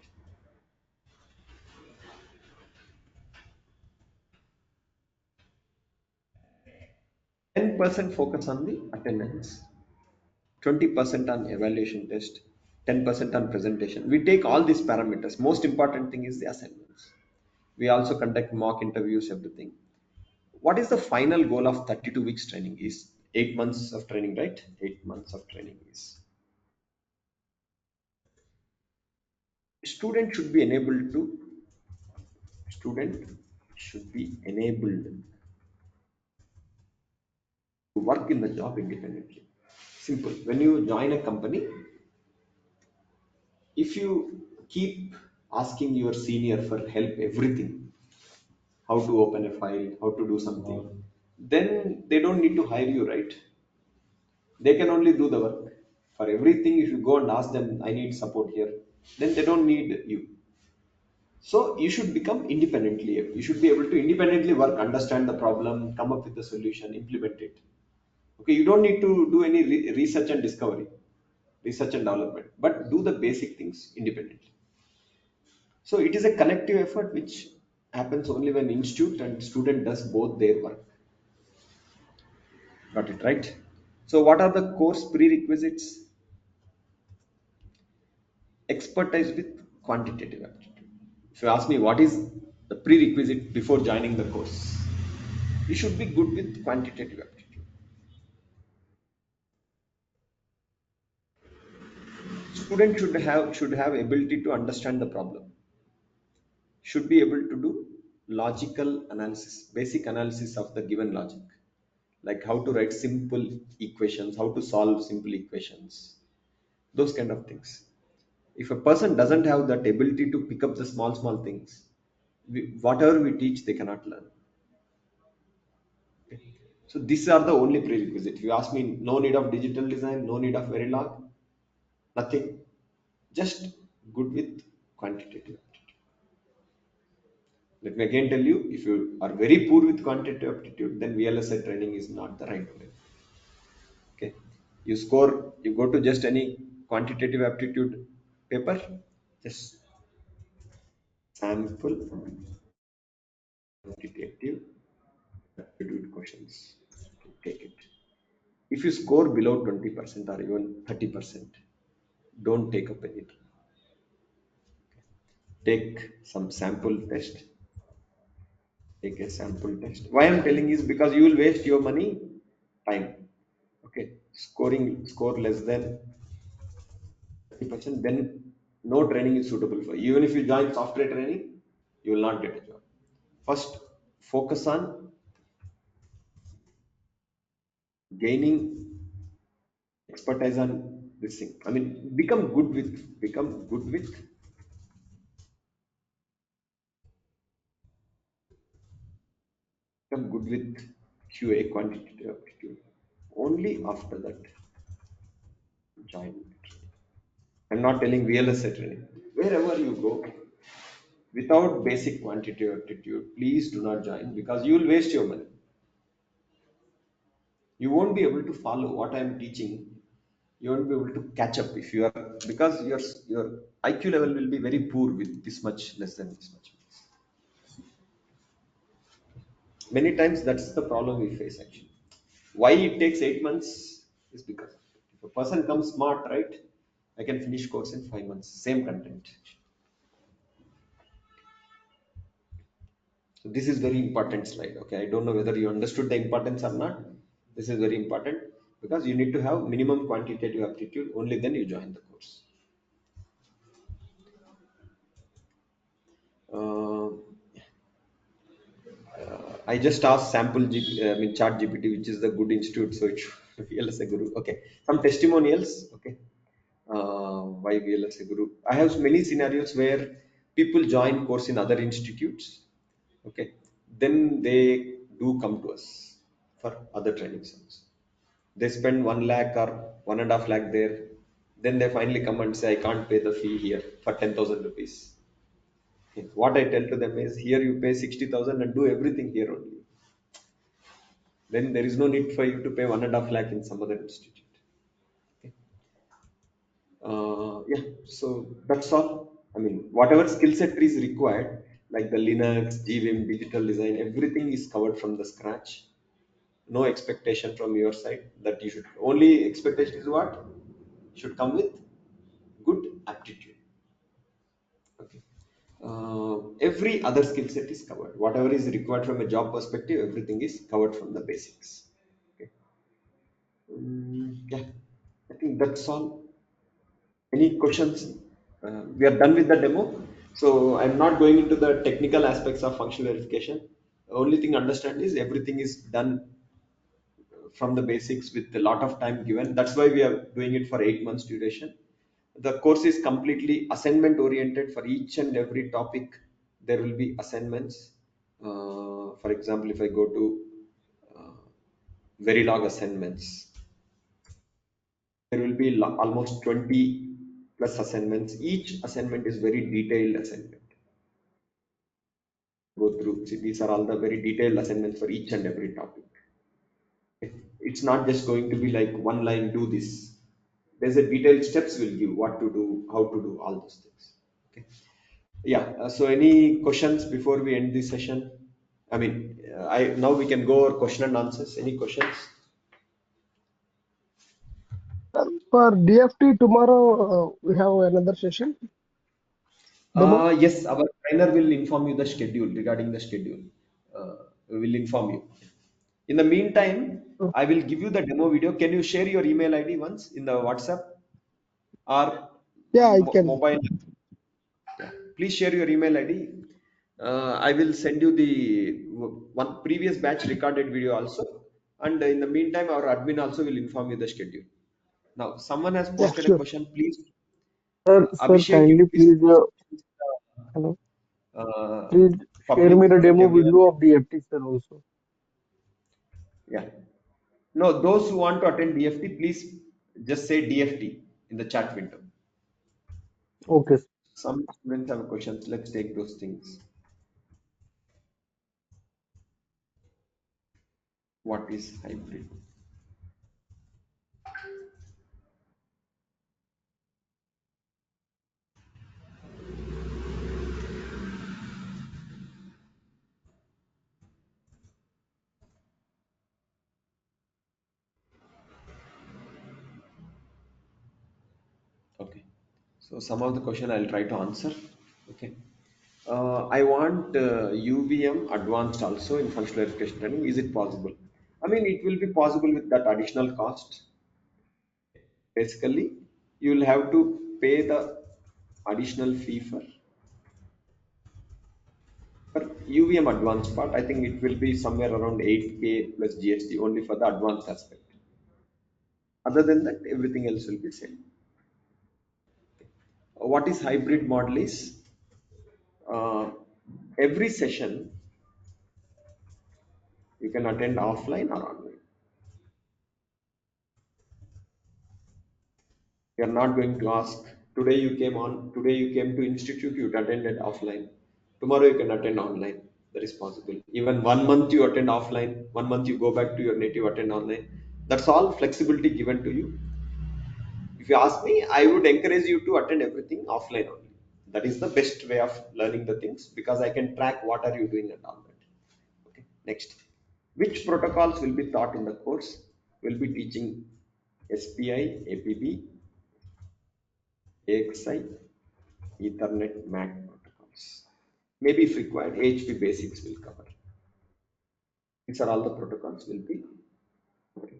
%10 focus on the attendance, 20% on evaluation test, 10% on presentation. We take all these parameters. Most important thing is the assignments. We also conduct mock interviews, everything. What is the final goal of 32 weeks training? Is 8 months of training, right? 8 months of training is student should be enabled to student should be enabled to work in the job independently. Simple. When you join a company, if you keep asking your senior for help, everything, how to open a file, how to do something, then they don't need to hire you, right? They can only do the work. For everything, if you go and ask them, I need support here, then they don't need you. So you should become independently. You should be able to independently work, understand the problem, come up with the solution, implement it. Okay, you don't need to do any research and discovery, research and development, but do the basic things independently. So it is a collective effort which happens only when institute and student does both their work. Got it right? So what are the course prerequisites? Expertise with quantitative aptitude. If you ask me what is the prerequisite before joining the course, you should be good with quantitative aptitude. Student should have ability to understand the problem. Should be able to do logical analysis, basic analysis of the given logic, like how to write simple equations, how to solve simple equations, those kind of things. If a person doesn't have that ability to pick up the small things, whatever we teach, they cannot learn. Okay. So these are the only prerequisites. If you ask me, no need of digital design, no need of Verilog, nothing. Just good with quantitative aptitude. Let me again tell you, if you are very poor with quantitative aptitude, then VLSI training is not the right way. Okay. You go to just any quantitative aptitude paper, just sample quantitative aptitude questions. Take it. If you score below 20% or even 30%, don't take up any. Take some sample test. Take a sample test. Why I'm telling is because you will waste your money, time. Okay, score less than 30%, then no training is suitable for you. Even if you join software training, you will not get a job. First, focus on gaining expertise on this thing. I mean, become good with QA, quantitative aptitude. Only after that, join. I'm not telling VLSI training. Wherever you go, without basic quantitative aptitude, please do not join because you will waste your money. You won't be able to follow what I'm teaching. You won't be able to catch up if you are, because your IQ level will be very poor with this much less than this much. Many times that's the problem we face actually. Why it takes 8 months is because if a person comes smart, right, I can finish course in 5 months, same content. So this is very important slide. Okay, I don't know whether you understood the importance or not. This is very important because you need to have minimum quantitative aptitude. Only then you join the course. Uh, I just asked Chat GPT, which is the good institute, so it should VLSIGuru. Okay, some testimonials. Okay, why VLSIGuru? I have many scenarios where people join course in other institutes. Okay, then they do come to us for other training sessions. They spend 1 lakh or 1.5 lakh there. Then they finally come and say, I can't pay the fee here for 10,000 rupees. Okay. What I tell to them is, here you pay 60,000 and do everything here only. then there is no need for you to pay 1.5 lakh in some other institute. Okay. Yeah, so that's all. I mean, whatever skill set is required, like the Linux, GVim, digital design, everything is covered from the scratch. No expectation from your side that you should. Only expectation is what? Should come with good aptitude. Okay. Every other skill set is covered. Whatever is required from a job perspective, everything is covered from the basics. Okay. Yeah, I think that's all. Any questions? We are done with the demo. So I'm not going into the technical aspects of functional verification. The only thing understand is everything is done from the basics with a lot of time given. That's why we are doing it for 8 months duration. The course is completely assignment oriented. For each and every topic there will be assignments. For example, if I go to uh, Verilog assignments, there will be almost 20 plus assignments. Each assignment is very detailed assignment. Go through. See, these are all the very detailed assignments for each and every topic. It's not just going to be like one line, do this. There's a detailed steps will give what to do, how to do all those things. Okay. Yeah. So any questions before we end this session? I mean, I now we can go over question and answers. Any questions? For DFT tomorrow, we have another session. Demo. Yes, our trainer will inform you the schedule regarding the schedule. We will inform you. In the meantime, I will give you the demo video. Can you share your email ID once in the WhatsApp or Yeah, I can. mobile? Yeah. Please share your email ID. I will send you the one previous batch recorded video also. And in the meantime, our admin also will inform you the schedule. Now, someone has Yeah, posted a sure. question. Please, Sir, Abhishek, you kindly please please, hello, uh, please share public me the so that demo everyone. video of DFT, sir, also. Yeah. No, those who want to attend DFT, please just say DFT in the chat window. Okay, sir. Some students have questions. Let's take those things. What is hybrid? Okay. So some of the question I'll try to answer. Okay. I want UVM advanced also in functional verification training. Is it possible? I mean, it will be possible with that additional cost. Basically, you will have to pay the additional fee for UVM advanced part. I think it will be somewhere around 8K plus GST only for the advanced aspect. Other than that, everything else will be same. What is hybrid model is uh, every session you can attend offline or online. You are not going to ask today you came to institute, you attended offline. Tomorrow you can attend online. That is possible. Even 1 month you attend offline, 1 month you go back to your native, attend online. That's all flexibility given to you. If you ask me, I would encourage you to attend everything offline only. That is the best way of learning the things because I can track what are you doing and all that. Okay, next. Which protocols will be taught in the course? We'll be teaching SPI, APB, AXI, Ethernet, MAC protocols. Maybe if required, HP basics will cover. These are all the protocols will be. Okay.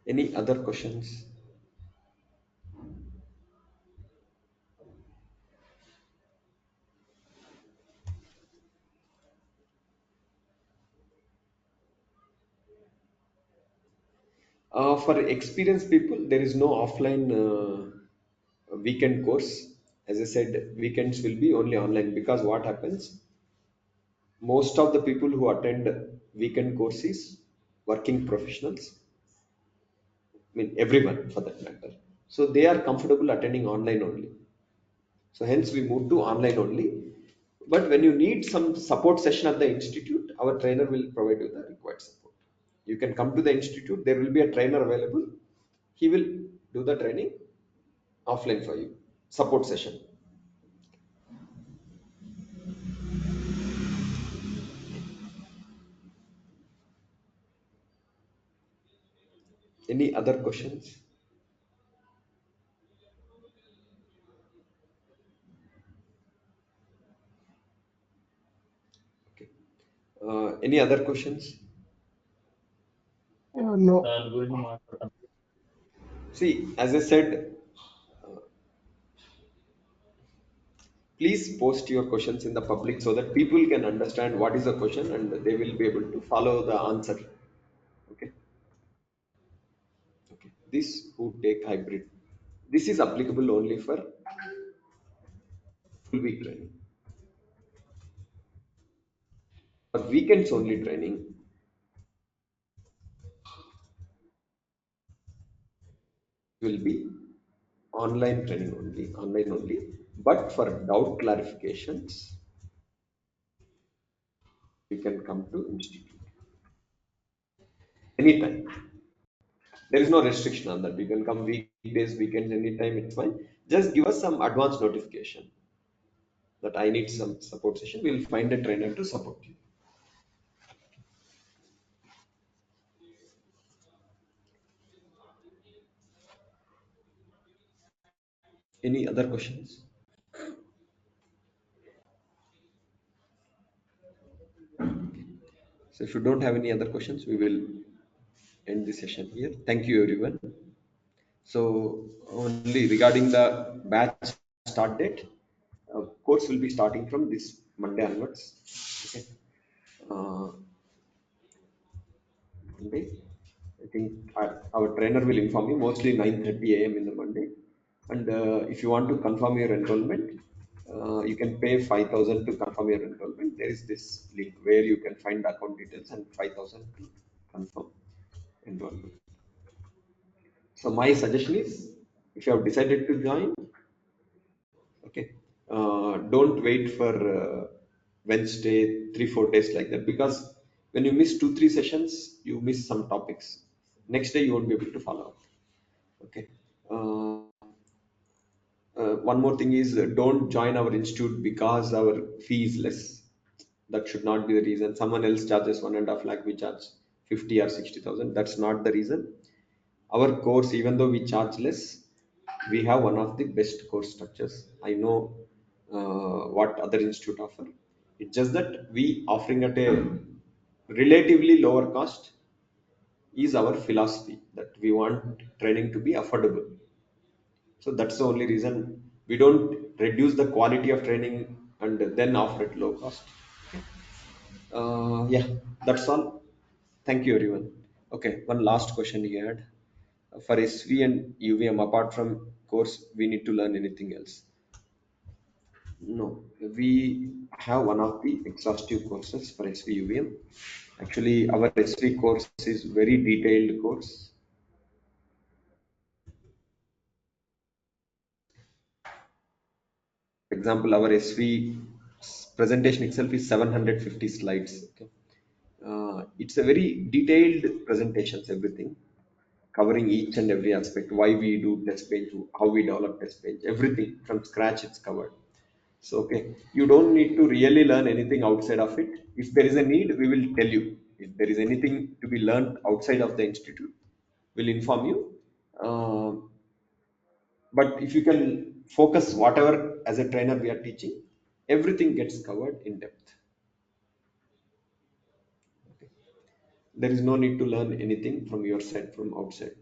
Any other questions? For experienced people, there is no offline weekend course. As I said, weekends will be only online because what happens? Most of the people who attend weekend courses, working professionals, I mean everyone for that matter. So they are comfortable attending online only. So hence we moved to online only. But when you need some support session at the institute, our trainer will provide you the required support. You can come to the institute, there will be a trainer available. He will do the training offline for you, support session. Any other questions? Okay. Any other questions? No. See, as I said, please post your questions in the public so that people can understand what is the question and they will be able to follow the answer. Okay. Okay. This who take hybrid. This is applicable only for full week training. For weekends only training will be online only. But for doubt clarifications, you can come to institute anytime. There is no restriction on that. You can come weekdays, weekends, anytime. It's fine. Just give us some advance notification that I need some support session. We'll find a trainer to support you. Any other questions? So if you don't have any other questions, we will end the session here. Thank you, everyone. So only regarding the batch start date, course will be starting from this Monday onwards. Okay. Monday, I think our trainer will inform you mostly 9:30 a.m. in the Monday. And if you want to confirm your enrollment, you can pay 5,000 to confirm your enrollment. There is this link where you can find account details and 5,000 to confirm enrollment. So my suggestion is, if you have decided to join, okay, don't wait for Wednesday, 3-4 days like that, because when you miss 2-3 sessions, you miss some topics. Next day you won't be able to follow up. Okay. One more thing is, don't join our institute because our fee is less. That should not be the reason. Someone else charges 1.5 lakh, we charge 50 or 60,000. That's not the reason. Our course, even though we charge less, we have one of the best course structures. I know what other institute offer. It's just that we offering at a relatively lower cost is our philosophy, that we want training to be affordable. So that's the only reason. We don't reduce the quality of training and then offer at low cost. Yeah, that's all. Thank you, everyone. Okay, one last question you had. For SV and UVM, apart from course, we need to learn anything else? No, we have one of the exhaustive courses for SV UVM. Actually, our SV course is very detailed course. For example, our SV presentation itself is 750 slides. Okay. It's a very detailed presentations, everything, covering each and every aspect, why we do test bench, how we develop test bench, everything from scratch it's covered. So, okay, you don't need to really learn anything outside of it. If there is a need, we will tell you. If there is anything to be learned outside of the institute, we'll inform you. But if you can focus whatever as a trainer we are teaching, everything gets covered in depth. Okay. There is no need to learn anything from your side, from outside.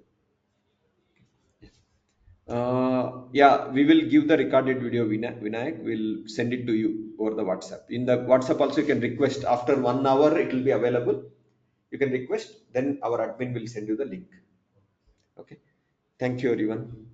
Yeah, we will give the recorded video, Vinayak. We'll send it to you over the WhatsApp. In the WhatsApp also, you can request. After 1 hour, it will be available. You can request, then our admin will send you the link. Okay. Thank you, everyone.